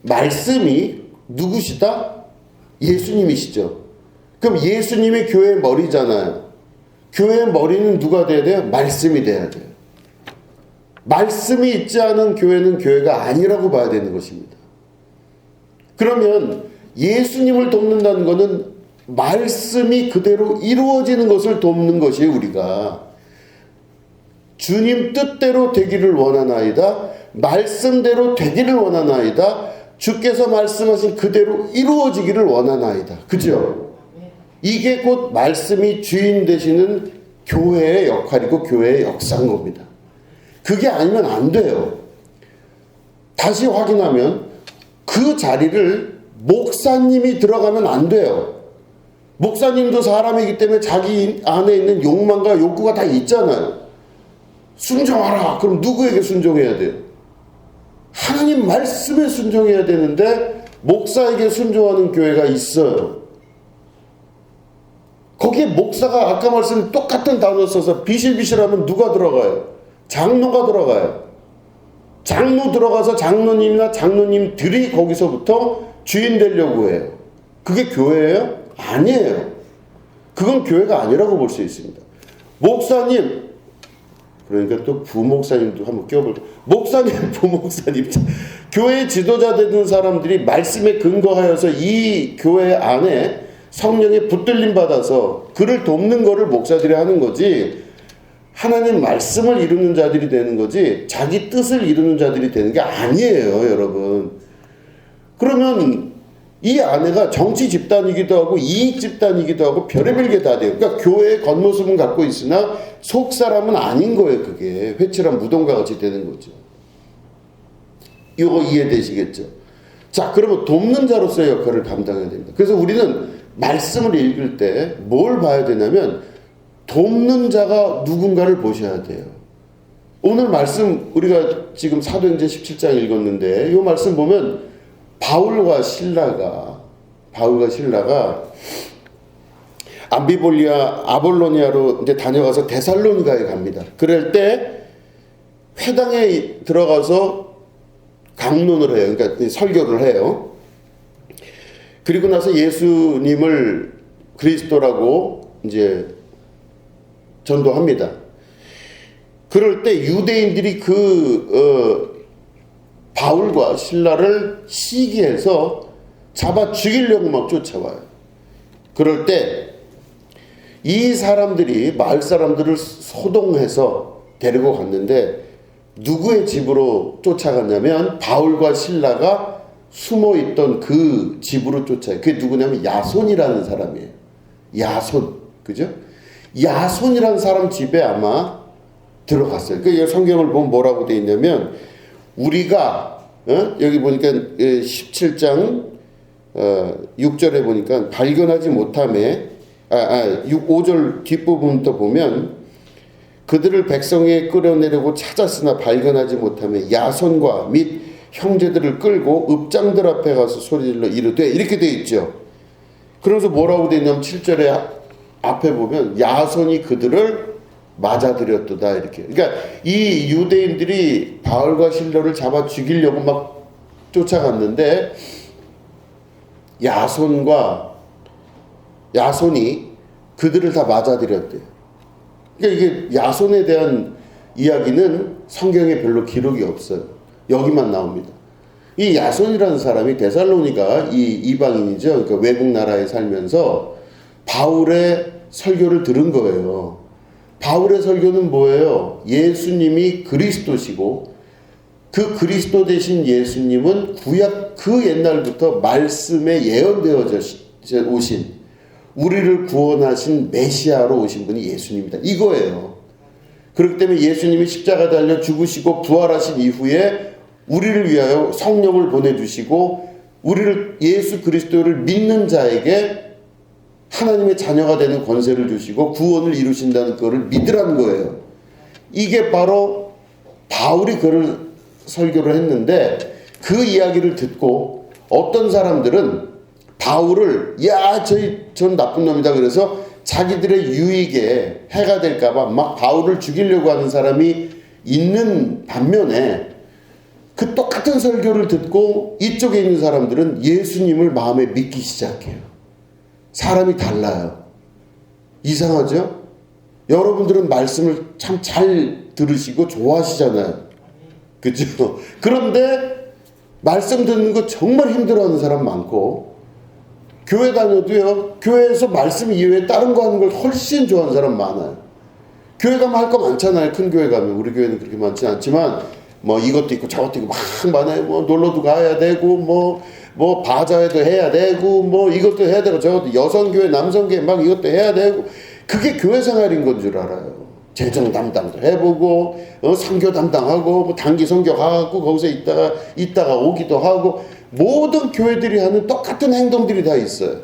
말씀이 누구시다? 예수님이시죠. 그럼 예수님이 교회의 머리잖아요. 교회의 머리는 누가 돼야 돼요? 말씀이 돼야 돼요. 말씀이 있지 않은 교회는 교회가 아니라고 봐야 되는 것입니다. 그러면 예수님을 돕는다는 것은 말씀이 그대로 이루어지는 것을 돕는 것이에요. 우리가 주님 뜻대로 되기를 원하나이다. 말씀대로 되기를 원하나이다. 주께서 말씀하신 그대로 이루어지기를 원하나이다. 그죠? 이게 곧 말씀이 주인 되시는 교회의 역할이고 교회의 역사인 겁니다. 그게 아니면 안 돼요. 다시 확인하면 그 자리를 목사님이 들어가면 안 돼요. 목사님도 사람이기 때문에 자기 안에 있는 욕망과 욕구가 다 있잖아요. 순종하라. 그럼 누구에게 순종해야 돼요? 하나님 말씀에 순종해야 되는데 목사에게 순종하는 교회가 있어요. 거기에 목사가 아까 말씀 똑같은 단어 써서 비실비실하면 누가 들어가요? 장로가 들어가요. 장로 들어가서 장로님이나 장로님들이 거기서부터 주인 되려고 해요. 그게 교회예요? 아니에요. 그건 교회가 아니라고 볼 수 있습니다. 목사님, 그러니까 또 부목사님도 한번 껴볼게요. 목사님, 부목사님, 교회 지도자 되는 사람들이 말씀에 근거하여서 이 교회 안에 성령의 붙들림 받아서 그를 돕는 거를 목사들이 하는 거지, 하나님 말씀을 이루는 자들이 되는 거지 자기 뜻을 이루는 자들이 되는 게 아니에요, 여러분. 그러면 이 아내가 정치 집단이기도 하고 이익 집단이기도 하고 별의별 게 다 돼요. 그러니까 교회의 겉모습은 갖고 있으나 속 사람은 아닌 거예요. 그게 회칠한 무덤과 같이 되는 거죠. 이거 이해되시겠죠? 자, 그러면 돕는 자로서의 역할을 감당해야 됩니다. 그래서 우리는 말씀을 읽을 때 뭘 봐야 되냐면 돕는 자가 누군가를 보셔야 돼요. 오늘 말씀 우리가 지금 사도행전 17장 읽었는데 이 말씀 보면 바울과 신라가 암비볼리아 아볼로니아로 이제 다녀가서 데살로니가에 갑니다. 그럴 때 회당에 들어가서 강론을 해요. 그러니까 설교를 해요. 그리고 나서 예수님을 그리스도라고 이제 전도합니다. 그럴 때 유대인들이 바울과 신라를 시기해서 잡아 죽이려고 막 쫓아와요. 그럴 때 이 사람들이 마을 사람들을 소동해서 데리고 갔는데 누구의 집으로 쫓아갔냐면 바울과 신라가 숨어있던 그 집으로 쫓아요. 그게 누구냐면 야손이라는 사람이에요. 야손, 그죠? 야손이라는 사람 집에 아마 들어갔어요. 그 성경을 보면 뭐라고 되어 있냐면 우리가 여기 보니까 17장 6절에 보니까 발견하지 못함에 5절 뒷부분부터 보면 그들을 백성에 끌어내려고 찾았으나 발견하지 못함에 야손과 및 형제들을 끌고 읍장들 앞에 가서 소리질러 이르되 이렇게 되어 있죠. 그러면서 뭐라고 되어 있냐면 7절에 앞에 보면 야손이 그들을 맞아들였도다 이렇게. 그러니까 이 유대인들이 바울과 실로를 잡아 죽이려고 막 쫓아갔는데 야손이 그들을 다 맞아들였대요. 그러니까 이게 야손에 대한 이야기는 성경에 별로 기록이 없어요. 여기만 나옵니다. 이 야손이라는 사람이 데살로니가 이 이방인이죠. 그러니까 외국 나라에 살면서 바울의 설교를 들은 거예요. 바울의 설교는 뭐예요? 예수님이 그리스도시고 그 그리스도 되신 예수님은 구약 그 옛날부터 말씀에 예언되어져 오신 우리를 구원하신 메시아로 오신 분이 예수님이다. 이거예요. 그렇기 때문에 예수님이 십자가 달려 죽으시고 부활하신 이후에 우리를 위하여 성령을 보내주시고 우리를 예수 그리스도를 믿는 자에게 하나님의 자녀가 되는 권세를 주시고 구원을 이루신다는 것을 믿으라는 거예요. 이게 바로 바울이 그를 설교를 했는데 그 이야기를 듣고 어떤 사람들은 바울을 전 나쁜 놈이다 그래서 자기들의 유익에 해가 될까봐 막 바울을 죽이려고 하는 사람이 있는 반면에 그 똑같은 설교를 듣고 이쪽에 있는 사람들은 예수님을 마음에 믿기 시작해요. 사람이 달라요. 이상하죠? 여러분들은 말씀을 참 잘 들으시고 좋아하시잖아요. 그죠? 그런데 말씀 듣는 거 정말 힘들어하는 사람 많고 교회 다녀도요. 교회에서 말씀 이외에 다른 거 하는 걸 훨씬 좋아하는 사람 많아요. 교회 가면 할 거 많잖아요. 큰 교회 가면. 우리 교회는 그렇게 많지 않지만 뭐 이것도 있고 저것도 있고 막 많아요. 뭐 놀러도 가야 되고 뭐 바자회도 해야 되고 뭐 이것도 해야 되고 저것도 여성교회 남성교회 막 이것도 해야 되고 그게 교회 생활인 건 줄 알아요. 재정 담당도 해보고 선교 담당하고 뭐 단기 선교 가고 거기서 있다가 오기도 하고 모든 교회들이 하는 똑같은 행동들이 다 있어요.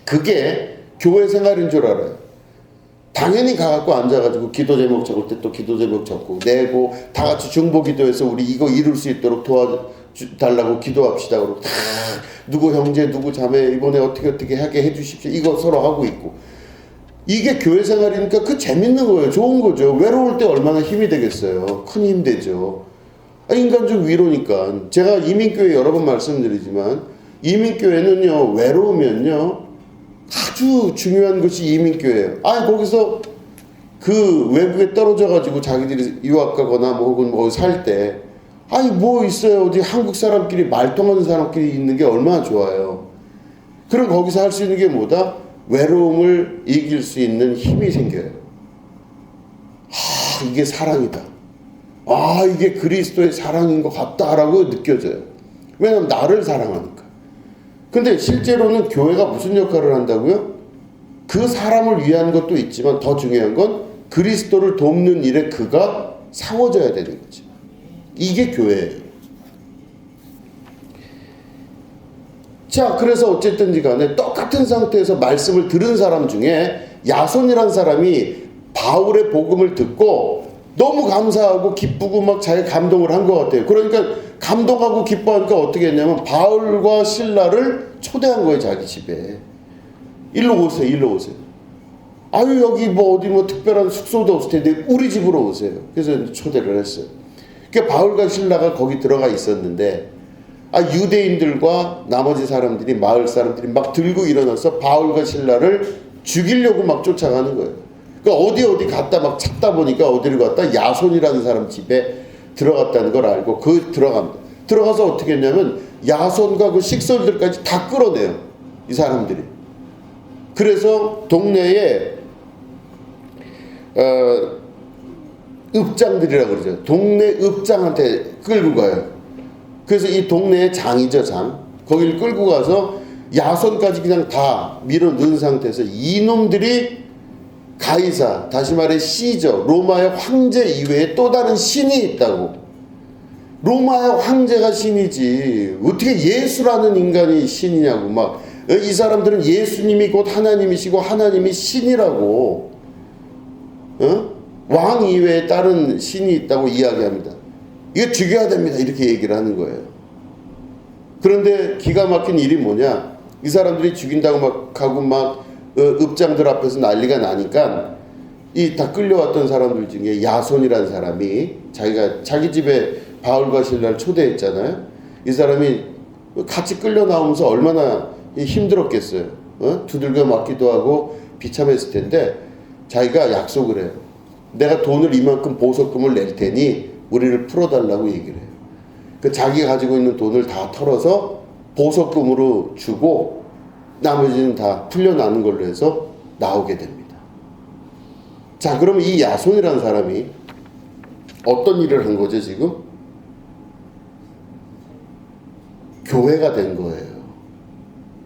그게 교회 생활인 줄 알아요. 당연히 가갖고 앉아가지고 기도 제목 적을 때 또 기도 제목 적고 내고 다 같이 중보 기도해서 우리 이거 이룰 수 있도록 도와달라고 기도합시다. 그러고 다 누구 형제 누구 자매 이번에 어떻게 하게 해주십시오. 이거 서로 하고 있고 이게 교회 생활이니까 그 재밌는 거예요. 좋은 거죠. 외로울 때 얼마나 힘이 되겠어요. 큰 힘 되죠. 인간적 위로니까. 제가 이민교회 여러 번 말씀드리지만 이민교회는요, 외로우면요 아주 중요한 것이 이민교회예요. 거기서 그 외국에 떨어져 가지고 자기들이 유학 가거나 뭐 혹은 뭐 살 때 뭐 있어요. 어디 한국 사람끼리 말 통하는 사람끼리 있는 게 얼마나 좋아요. 그럼 거기서 할 수 있는 게 뭐다? 외로움을 이길 수 있는 힘이 생겨요. 이게 사랑이다. 이게 그리스도의 사랑인 것 같다라고 느껴져요. 왜냐하면 나를 사랑하니까. 근데 실제로는 교회가 무슨 역할을 한다고요? 그 사람을 위한 것도 있지만 더 중요한 건 그리스도를 돕는 일에 그가 세워져야 되는 거지. 이게 교회예요. 자, 그래서 어쨌든지 간에 똑같은 상태에서 말씀을 들은 사람 중에 야손이라는 사람이 바울의 복음을 듣고 너무 감사하고 기쁘고 막 자기 감동을 한 것 같아요. 그러니까 감동하고 기뻐하니까 어떻게 했냐면 바울과 신라를 초대한 거예요. 자기 집에. 일로 오세요. 일로 오세요. 여기 뭐 어디 뭐 특별한 숙소도 없을 텐데 우리 집으로 오세요. 그래서 초대를 했어요. 그러니까 바울과 신라가 거기 들어가 있었는데 유대인들과 나머지 사람들이 마을 사람들이 막 들고 일어나서 바울과 신라를 죽이려고 막 쫓아가는 거예요. 그러니까 어디 갔다 막 찾다 보니까 어디를 갔다 야손이라는 사람 집에 들어갔다는 걸 알고 들어갑니다. 들어가서 어떻게 했냐면 야손과 그 식솔들까지 다 끌어내요. 이 사람들이. 그래서 동네에 읍장들이라고 그러죠. 동네 읍장한테 끌고 가요. 그래서 이 동네의 장이죠, 장. 거기를 끌고 가서 야손까지 그냥 다 밀어 넣은 상태에서 이놈들이 가이사, 다시 말해 시저, 로마의 황제 이외에 또 다른 신이 있다고. 로마의 황제가 신이지 어떻게 예수라는 인간이 신이냐고. 막 이 사람들은 예수님이 곧 하나님이시고 하나님이 신이라고, 왕 이외에 다른 신이 있다고 이야기합니다. 이거 죽여야 됩니다 이렇게 얘기를 하는 거예요. 그런데 기가 막힌 일이 뭐냐, 이 사람들이 죽인다고 막 하고 막 읍장들 앞에서 난리가 나니까 이 다 끌려왔던 사람들 중에 야손이라는 사람이 자기 집에 바울과 신라를 초대했잖아요. 이 사람이 같이 끌려 나오면서 얼마나 힘들었겠어요. 두들겨 맞기도 하고 비참했을 텐데 자기가 약속을 해요. 내가 돈을 이만큼 보석금을 낼 테니 우리를 풀어달라고 얘기를 해요. 그 자기가 가지고 있는 돈을 다 털어서 보석금으로 주고 나머지는 다 풀려나는 걸로 해서 나오게 됩니다. 자, 그러면 이 야손이라는 사람이 어떤 일을 한 거죠 지금? 교회가 된 거예요.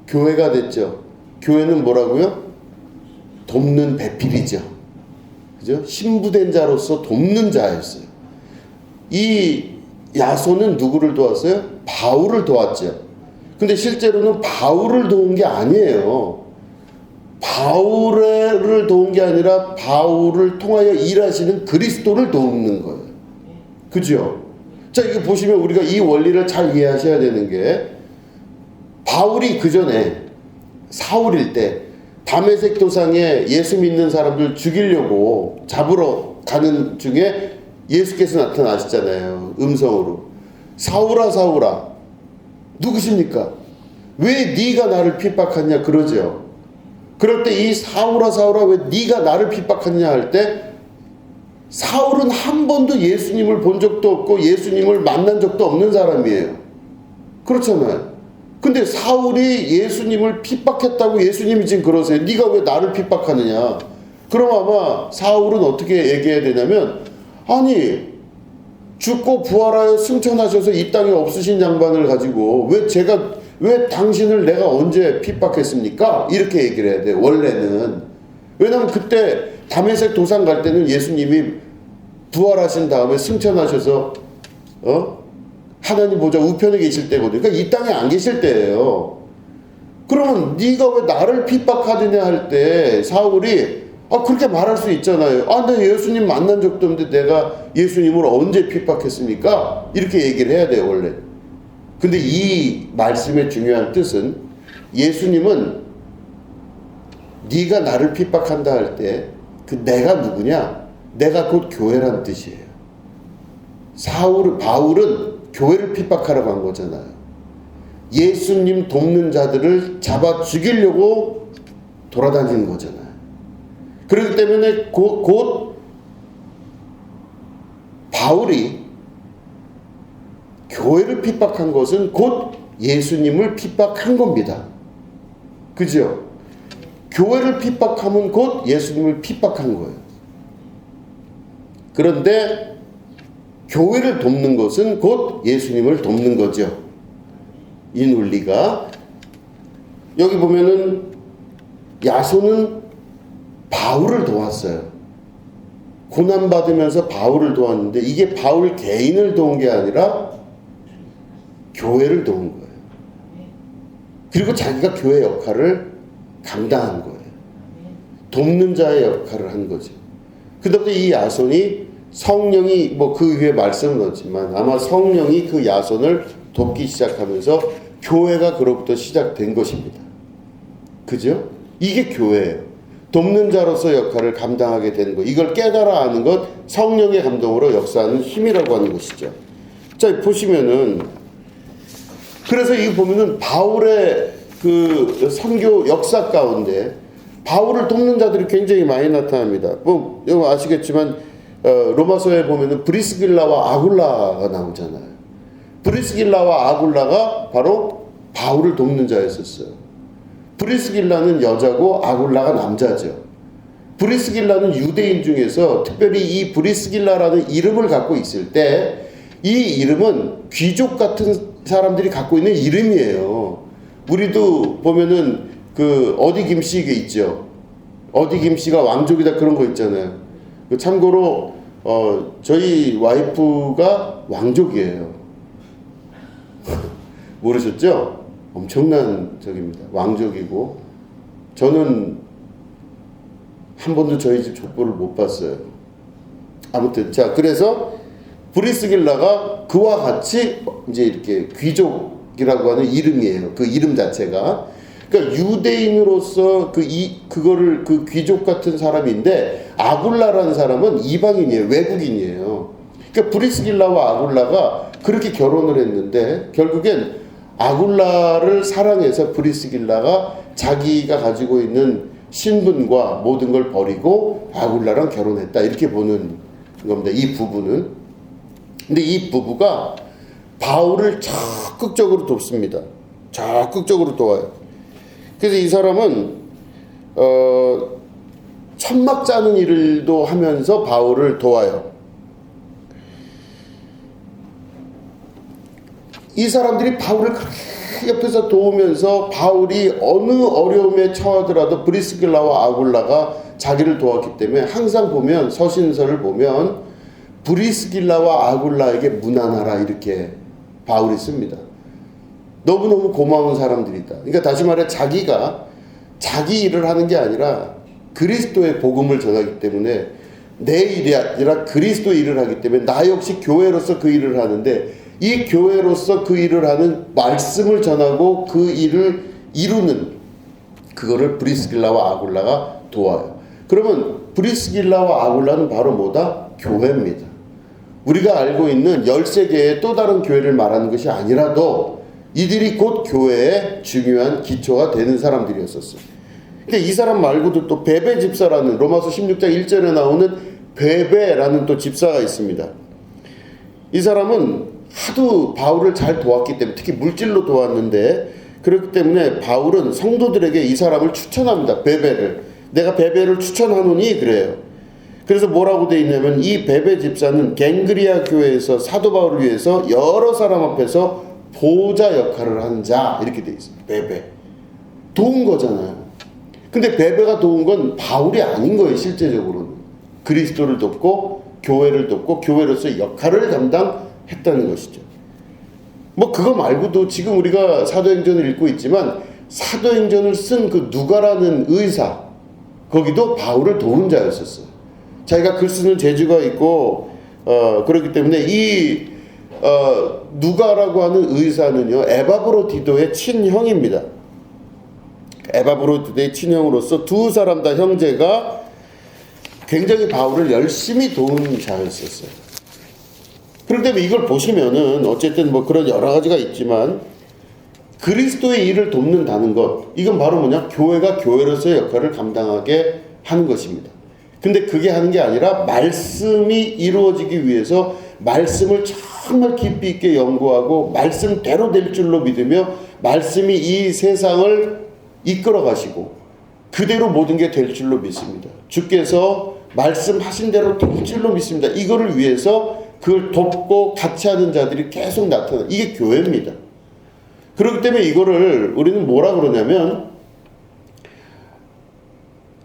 교회가 됐죠. 교회는 뭐라고요? 돕는 배필이죠. 그죠? 신부된 자로서 돕는 자였어요. 이 야손은 누구를 도왔어요? 바울을 도왔죠. 근데 실제로는 바울을 도운 게 아니에요. 바울을 도운 게 아니라 바울을 통하여 일하시는 그리스도를 돕는 거예요. 그죠? 자, 이거 보시면 우리가 이 원리를 잘 이해하셔야 되는 게, 바울이 그 전에 사울일 때 다메섹 도상에 예수 믿는 사람들 죽이려고 잡으러 가는 중에 예수께서 나타나셨잖아요. 음성으로. 사울아 사울아 누구십니까? 왜 네가 나를 핍박하냐 그러죠. 그럴 때 이 사울아 사울아 왜 네가 나를 핍박하냐 할 때 사울은 한 번도 예수님을 본 적도 없고 예수님을 만난 적도 없는 사람이에요. 그렇잖아요. 근데 사울이 예수님을 핍박했다고 예수님이 지금 그러세요. 네가 왜 나를 핍박하느냐. 그럼 아마 사울은 어떻게 얘기해야 되냐면, 아니 죽고 부활하여 승천하셔서 이 땅에 없으신 양반을 가지고 왜 당신을 내가 언제 핍박했습니까? 이렇게 얘기를 해야 돼 원래는. 왜냐면 그때 다메섹 도상 갈 때는 예수님이 부활하신 다음에 승천하셔서 하나님 보좌 우편에 계실 때거든요. 그러니까 이 땅에 안 계실 때예요. 그러면 네가 왜 나를 핍박하느냐 할 때 사울이 그렇게 말할 수 있잖아요. 내가 예수님 만난 적도 없는데 내가 예수님을 언제 핍박했습니까? 이렇게 얘기를 해야 돼요 원래. 근데 이 말씀의 중요한 뜻은, 예수님은 네가 나를 핍박한다 할 때 그 내가 누구냐? 내가 곧 교회란 뜻이에요. 바울은 교회를 핍박하러 간 거잖아요. 예수님 돕는 자들을 잡아 죽이려고 돌아다니는 거잖아요. 그렇기 때문에 곧 바울이 교회를 핍박한 것은 곧 예수님을 핍박한 겁니다. 그죠? 교회를 핍박하면 곧 예수님을 핍박한 거예요. 그런데 교회를 돕는 것은 곧 예수님을 돕는 거죠. 이 논리가 여기 보면은 야손은 바울을 도왔어요. 고난받으면서 바울을 도왔는데 이게 바울 개인을 도운 게 아니라 교회를 도운 거예요. 그리고 자기가 교회 역할을 감당한 거예요. 돕는 자의 역할을 한 거죠. 그다음에 이 야손이 성령이 그 위에 말씀은 없지만 아마 성령이 그 야손을 돕기 시작하면서 교회가 그로부터 시작된 것입니다. 그죠? 이게 교회예요. 돕는 자로서 역할을 감당하게 되는 것. 이걸 깨달아 아는 것, 성령의 감동으로 역사하는 힘이라고 하는 것이죠. 자, 보시면은 그래서 이거 보면은 바울의 그 선교 역사 가운데 바울을 돕는 자들이 굉장히 많이 나타납니다. 여러분 아시겠지만 로마서에 보면은 브리스길라와 아굴라가 나오잖아요. 브리스길라와 아굴라가 바로 바울을 돕는 자였었어요. 브리스길라는 여자고 아굴라가 남자죠. 브리스길라는 유대인 중에서 특별히 이 브리스길라라는 이름을 갖고 있을 때 이 이름은 귀족 같은 사람들이 갖고 있는 이름이에요. 우리도 보면은 그 어디 김씨 이게 있죠. 어디 김씨가 왕족이다 그런 거 있잖아요. 참고로 저희 와이프가 왕족이에요. 모르셨죠? 엄청난 적입니다. 왕족이고 저는 한 번도 저희 집 족보를 못 봤어요. 아무튼 자 그래서 브리스길라가 그와 같이 이제 이렇게 귀족이라고 하는 이름이에요. 그 이름 자체가 그러니까 유대인으로서 그거를 그 귀족 같은 사람인데 아굴라라는 사람은 이방인이에요. 외국인이에요. 그러니까 브리스길라와 아굴라가 그렇게 결혼을 했는데 결국엔 아굴라를 사랑해서 브리스길라가 자기가 가지고 있는 신분과 모든 걸 버리고 아굴라랑 결혼했다 이렇게 보는 겁니다. 이 부부는. 근데 이 부부가 바울을 적극적으로 돕습니다. 적극적으로 도와요. 그래서 이 사람은 천막 짜는 일도 하면서 바울을 도와요. 이 사람들이 바울을 그렇게 옆에서 도우면서 바울이 어느 어려움에 처하더라도 브리스길라와 아굴라가 자기를 도왔기 때문에 항상 보면 서신서를 보면 브리스길라와 아굴라에게 문안하라 이렇게 바울이 씁니다. 너무너무 고마운 사람들이다. 그러니까 다시 말해 자기가 자기 일을 하는 게 아니라 그리스도의 복음을 전하기 때문에 내 일이 아니라 그리스도의 일을 하기 때문에 나 역시 교회로서 그 일을 하는데 이 교회로서 그 일을 하는 말씀을 전하고 그 일을 이루는 그거를 브리스길라와 아굴라가 도와요. 그러면 브리스길라와 아굴라는 바로 뭐다? 교회입니다. 우리가 알고 있는 13개의 또 다른 교회를 말하는 것이 아니라도 이들이 곧 교회의 중요한 기초가 되는 사람들이었었어요. 근데 이 사람 말고도 또 베베 집사라는 로마서 16장 1절에 나오는 베베라는 또 집사가 있습니다. 이 사람은 하도 바울을 잘 도왔기 때문에 특히 물질로 도왔는데 그렇기 때문에 바울은 성도들에게 이 사람을 추천합니다. 베베를. 내가 베베를 추천하노니 그래요. 그래서 뭐라고 돼 있냐면 이 베베 집사는 갱그리아 교회에서 사도 바울을 위해서 여러 사람 앞에서 보호자 역할을 하는 자 이렇게 돼 있어요. 베베. 도운 거잖아요. 근데 베베가 도운 건 바울이 아닌 거예요. 실제적으로는. 그리스도를 돕고 교회를 돕고 교회로서의 역할을 감당했다는 것이죠. 그거 말고도 지금 우리가 사도행전을 읽고 있지만 사도행전을 쓴 그 누가라는 의사 거기도 바울을 도운 자였었어요. 자기가 글 쓰는 재주가 있고 그렇기 때문에 이 누가라고 하는 의사는요 에바브로디도의 친형입니다. 에바브로디도의 친형으로서 두 사람 다 형제가 굉장히 바울을 열심히 도운 자였었어요. 그렇기 때문에 이걸 보시면은 어쨌든 뭐 그런 여러 가지가 있지만 그리스도의 일을 돕는다는 것, 이건 바로 뭐냐? 교회가 교회로서의 역할을 감당하게 하는 것입니다. 근데 그게 하는 게 아니라 말씀이 이루어지기 위해서 말씀을 정말 깊이 있게 연구하고 말씀대로 될 줄로 믿으며 말씀이 이 세상을 이끌어 가시고 그대로 모든 게 될 줄로 믿습니다. 주께서 말씀하신 대로 될 줄로 믿습니다. 이거를 위해서 그걸 돕고 같이 하는 자들이 계속 나타나. 이게 교회입니다. 그렇기 때문에 이거를 우리는 뭐라 그러냐면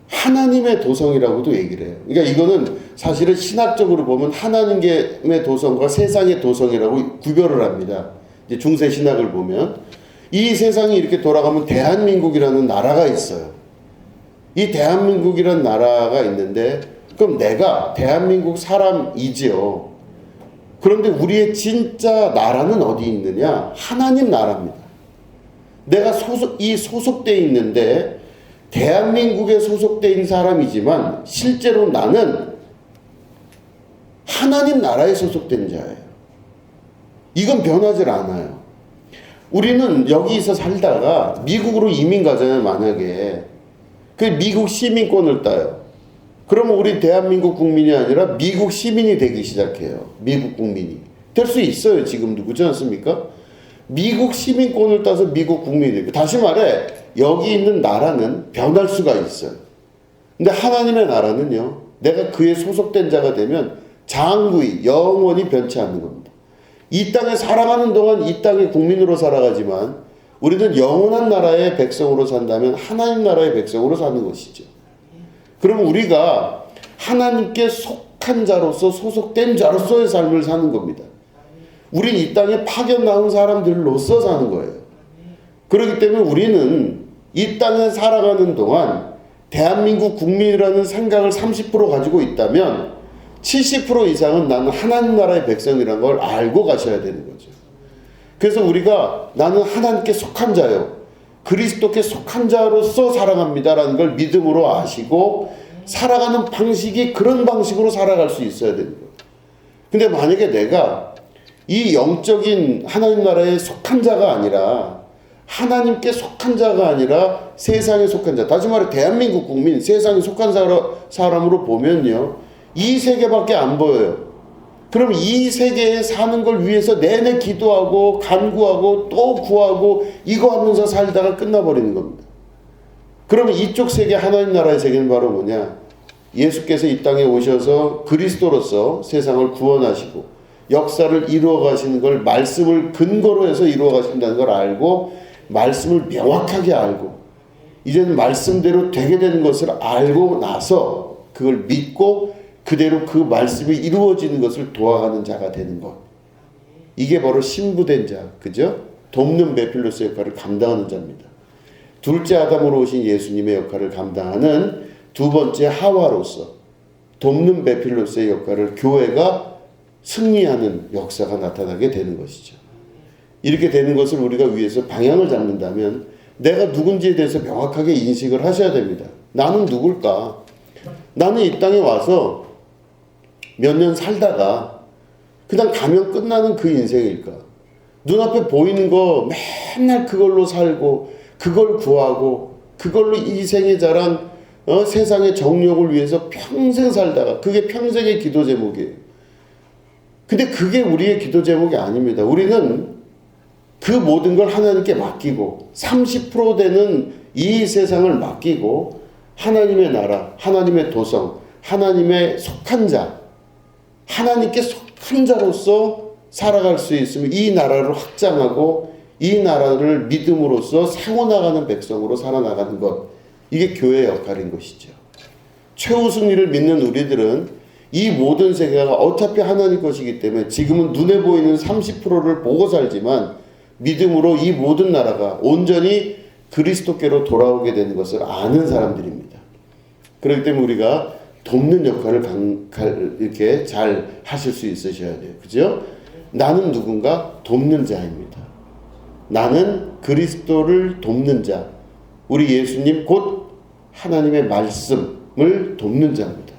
하나님의 도성이라고도 얘기를 해요. 그러니까 이거는 사실은 신학적으로 보면 하나님의 도성과 세상의 도성이라고 구별을 합니다. 이제 중세 신학을 보면 이 세상이 이렇게 돌아가면 대한민국이라는 나라가 있어요. 이 대한민국이라는 나라가 있는데 그럼 내가 대한민국 사람이지요. 그런데 우리의 진짜 나라는 어디 있느냐? 하나님 나라입니다. 내가 소속되어 있는데 대한민국에 소속되어 있는 사람이지만 실제로 나는 하나님 나라에 소속된 자예요. 이건 변하지 않아요. 우리는 여기서 살다가 미국으로 이민 가잖아요. 만약에 그 미국 시민권을 따요. 그러면 우리 대한민국 국민이 아니라 미국 시민이 되기 시작해요. 미국 국민이 될 수 있어요. 지금도 그렇지 않습니까? 미국 시민권을 따서 미국 국민이 되고, 다시 말해 여기 있는 나라는 변할 수가 있어요. 근데 하나님의 나라는요, 내가 그에 소속된 자가 되면 장구히 영원히 변치 않는 겁니다. 이 땅에 살아가는 동안 이 땅의 국민으로 살아가지만 우리는 영원한 나라의 백성으로 산다면 하나님 나라의 백성으로 사는 것이죠. 그러면 우리가 하나님께 속한 자로서 소속된 자로서의 삶을 사는 겁니다. 우린 이 땅에 파견 나온 사람들로서 사는 거예요. 그렇기 때문에 우리는 이 땅에 살아가는 동안 대한민국 국민이라는 생각을 30% 가지고 있다면 70% 이상은 나는 하나님 나라의 백성이라는 걸 알고 가셔야 되는 거죠. 그래서 우리가 나는 하나님께 속한 자요, 그리스도께 속한 자로서 살아갑니다라는 걸 믿음으로 아시고 살아가는 방식이 그런 방식으로 살아갈 수 있어야 되는 거예요. 근데 만약에 내가 이 영적인 하나님 나라에 속한 자가 아니라 하나님께 속한 자가 아니라 세상에 속한 자, 다시 말해 대한민국 국민, 세상에 속한 사람으로 보면요, 이 세계밖에 안 보여요. 그럼 이 세계에 사는 걸 위해서 내내 기도하고 간구하고 또 구하고 이거 하면서 살다가 끝나버리는 겁니다. 그러면 이쪽 세계, 하나님 나라의 세계는 바로 뭐냐? 예수께서 이 땅에 오셔서 그리스도로서 세상을 구원하시고 역사를 이루어 가시는 걸 말씀을 근거로 해서 이루어 가신다는 걸 알고 말씀을 명확하게 알고 이제는 말씀대로 되게 되는 것을 알고 나서 그걸 믿고 그대로 그 말씀이 이루어지는 것을 도와가는 자가 되는 것. 이게 바로 신부된 자, 그죠? 돕는 베필로스 역할을 감당하는 자입니다. 둘째 아담으로 오신 예수님의 역할을 감당하는 두 번째 하와로서 돕는 베필로스의 역할을 교회가 승리하는 역사가 나타나게 되는 것이죠. 이렇게 되는 것을 우리가 위해서 방향을 잡는다면 내가 누군지에 대해서 명확하게 인식을 하셔야 됩니다. 나는 누굴까? 나는 이 땅에 와서 몇 년 살다가 그냥 가면 끝나는 그 인생일까? 눈앞에 보이는 거 맨날 그걸로 살고 그걸 구하고 그걸로 이 생의 자랑 세상의 정욕을 위해서 평생 살다가 그게 평생의 기도 제목이에요. 근데 그게 우리의 기도 제목이 아닙니다. 우리는 그 모든 걸 하나님께 맡기고 30% 되는 이 세상을 맡기고 하나님의 나라, 하나님의 도성, 하나님의 속한 자, 하나님께 속한 자로서 살아갈 수 있으면 이 나라를 확장하고 이 나라를 믿음으로써 세워나가는 백성으로 살아나가는 것, 이게 교회의 역할인 것이죠. 최후 승리를 믿는 우리들은 이 모든 세계가 어차피 하나님 것이기 때문에 지금은 눈에 보이는 30%를 보고 살지만 믿음으로 이 모든 나라가 온전히 그리스도께로 돌아오게 되는 것을 아는 사람들입니다. 그렇기 때문에 우리가 돕는 역할을 이렇게 잘 하실 수 있으셔야 돼요. 그죠? 나는 누군가? 돕는 자입니다. 나는 그리스도를 돕는 자. 우리 예수님 곧 하나님의 말씀을 돕는 자입니다.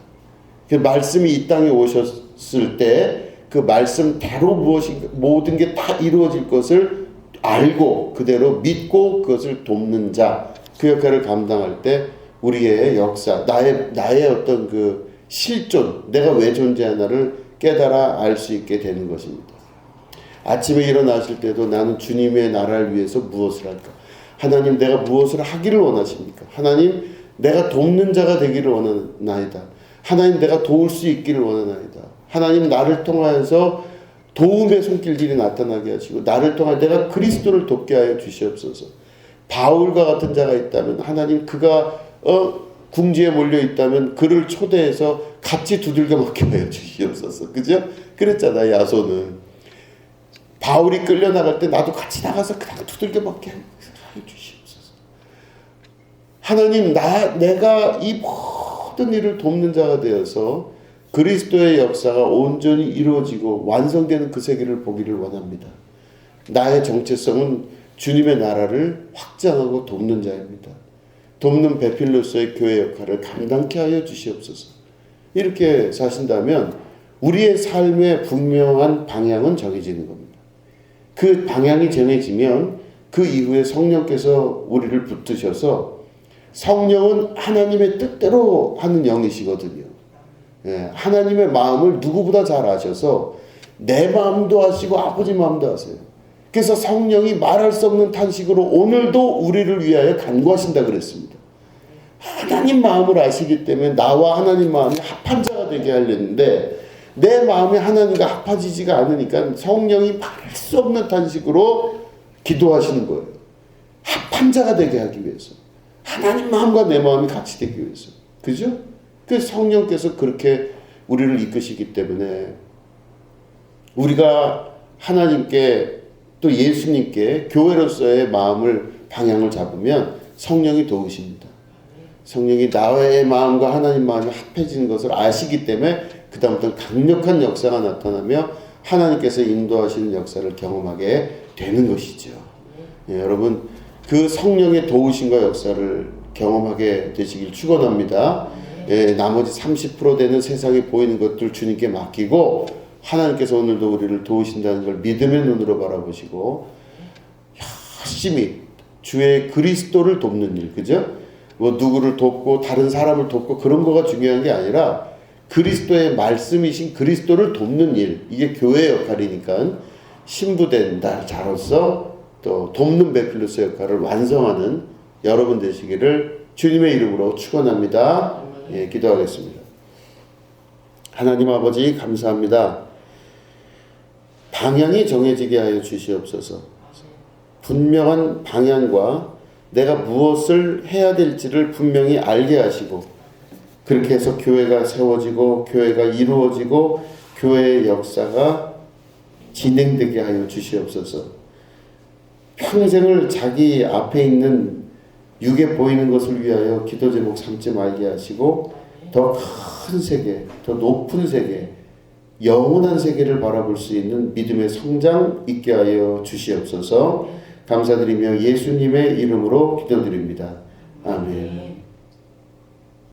그 말씀이 이 땅에 오셨을 때 그 말씀대로 무엇인가 모든 게 다 이루어질 것을 알고 그대로 믿고 그것을 돕는 자, 그 역할을 감당할 때 우리의 역사, 나의 어떤 그 실존, 내가 왜 존재하나를 깨달아 알 수 있게 되는 것입니다. 아침에 일어나실 때도 나는 주님의 나라를 위해서 무엇을 할까? 하나님, 내가 무엇을 하기를 원하십니까? 하나님, 내가 돕는 자가 되기를 원하나이다. 하나님, 내가 도울 수 있기를 원하나이다. 하나님, 나를 통하여서 도움의 손길들이 나타나게 하시고 나를 통해 내가 그리스도를 돕게 하여 주시옵소서. 바울과 같은 자가 있다면 하나님, 그가 궁지에 몰려 있다면 그를 초대해서 같이 두들겨 맞게 하여 주시옵소서. 그죠? 그랬잖아, 야손은. 바울이 끌려나갈 때 나도 같이 나가서 그냥 두들겨 맞게 하여 주시옵소서. 하나님, 내가 이 모든 일을 돕는 자가 되어서 그리스도의 역사가 온전히 이루어지고 완성되는 그 세계를 보기를 원합니다. 나의 정체성은 주님의 나라를 확장하고 돕는 자입니다. 돕는 베필로스의 교회 역할을 감당케 하여 주시옵소서. 이렇게 사신다면 우리의 삶의 분명한 방향은 정해지는 겁니다. 그 방향이 정해지면 그 이후에 성령께서 우리를 붙드셔서, 성령은 하나님의 뜻대로 하는 영이시거든요. 하나님의 마음을 누구보다 잘 아셔서 내 마음도 아시고 아버지 마음도 아세요. 그래서 성령이 말할 수 없는 탄식으로 오늘도 우리를 위하여 간구하신다 그랬습니다. 하나님 마음을 아시기 때문에 나와 하나님 마음이 합한 자가 되게 하려는데 내 마음이 하나님과 합하지지가 않으니까 성령이 말할 수 없는 탄식으로 기도하시는 거예요. 합한 자가 되게 하기 위해서, 하나님 마음과 내 마음이 같이 되기 위해서. 그죠? 그 성령께서 그렇게 우리를 이끄시기 때문에 우리가 하나님께 또 예수님께 교회로서의 마음을 방향을 잡으면 성령이 도우십니다. 성령이 나의 마음과 하나님 마음이 합해지는 것을 아시기 때문에 그 다음부터 강력한 역사가 나타나며 하나님께서 인도하시는 역사를 경험하게 되는 것이죠. 여러분, 그 성령의 도우심과 역사를 경험하게 되시길 축원합니다. 나머지 30% 되는 세상에 보이는 것들 주님께 맡기고 하나님께서 오늘도 우리를 도우신다는 걸 믿음의 눈으로 바라보시고 열심히 주의 그리스도를 돕는 일, 그죠? 뭐 누구를 돕고 다른 사람을 돕고 그런 거가 중요한 게 아니라 그리스도의 말씀이신 그리스도를 돕는 일, 이게 교회의 역할이니까 신부된 자로서 또 돕는 베필로스 역할을 완성하는 여러분 되시기를 주님의 이름으로 축원합니다. 기도하겠습니다. 하나님 아버지, 감사합니다. 방향이 정해지게 하여 주시옵소서. 분명한 방향과 내가 무엇을 해야 될지를 분명히 알게 하시고, 그렇게 해서 교회가 세워지고 교회가 이루어지고 교회의 역사가 진행되게 하여 주시옵소서. 평생을 자기 앞에 있는 육에 보이는 것을 위하여 기도 제목 삼지 말게 하시고 더 큰 세계, 더 높은 세계, 영원한 세계를 바라볼 수 있는 믿음의 성장 있게 하여 주시옵소서. 감사드리며 예수님의 이름으로 기도드립니다. 아멘.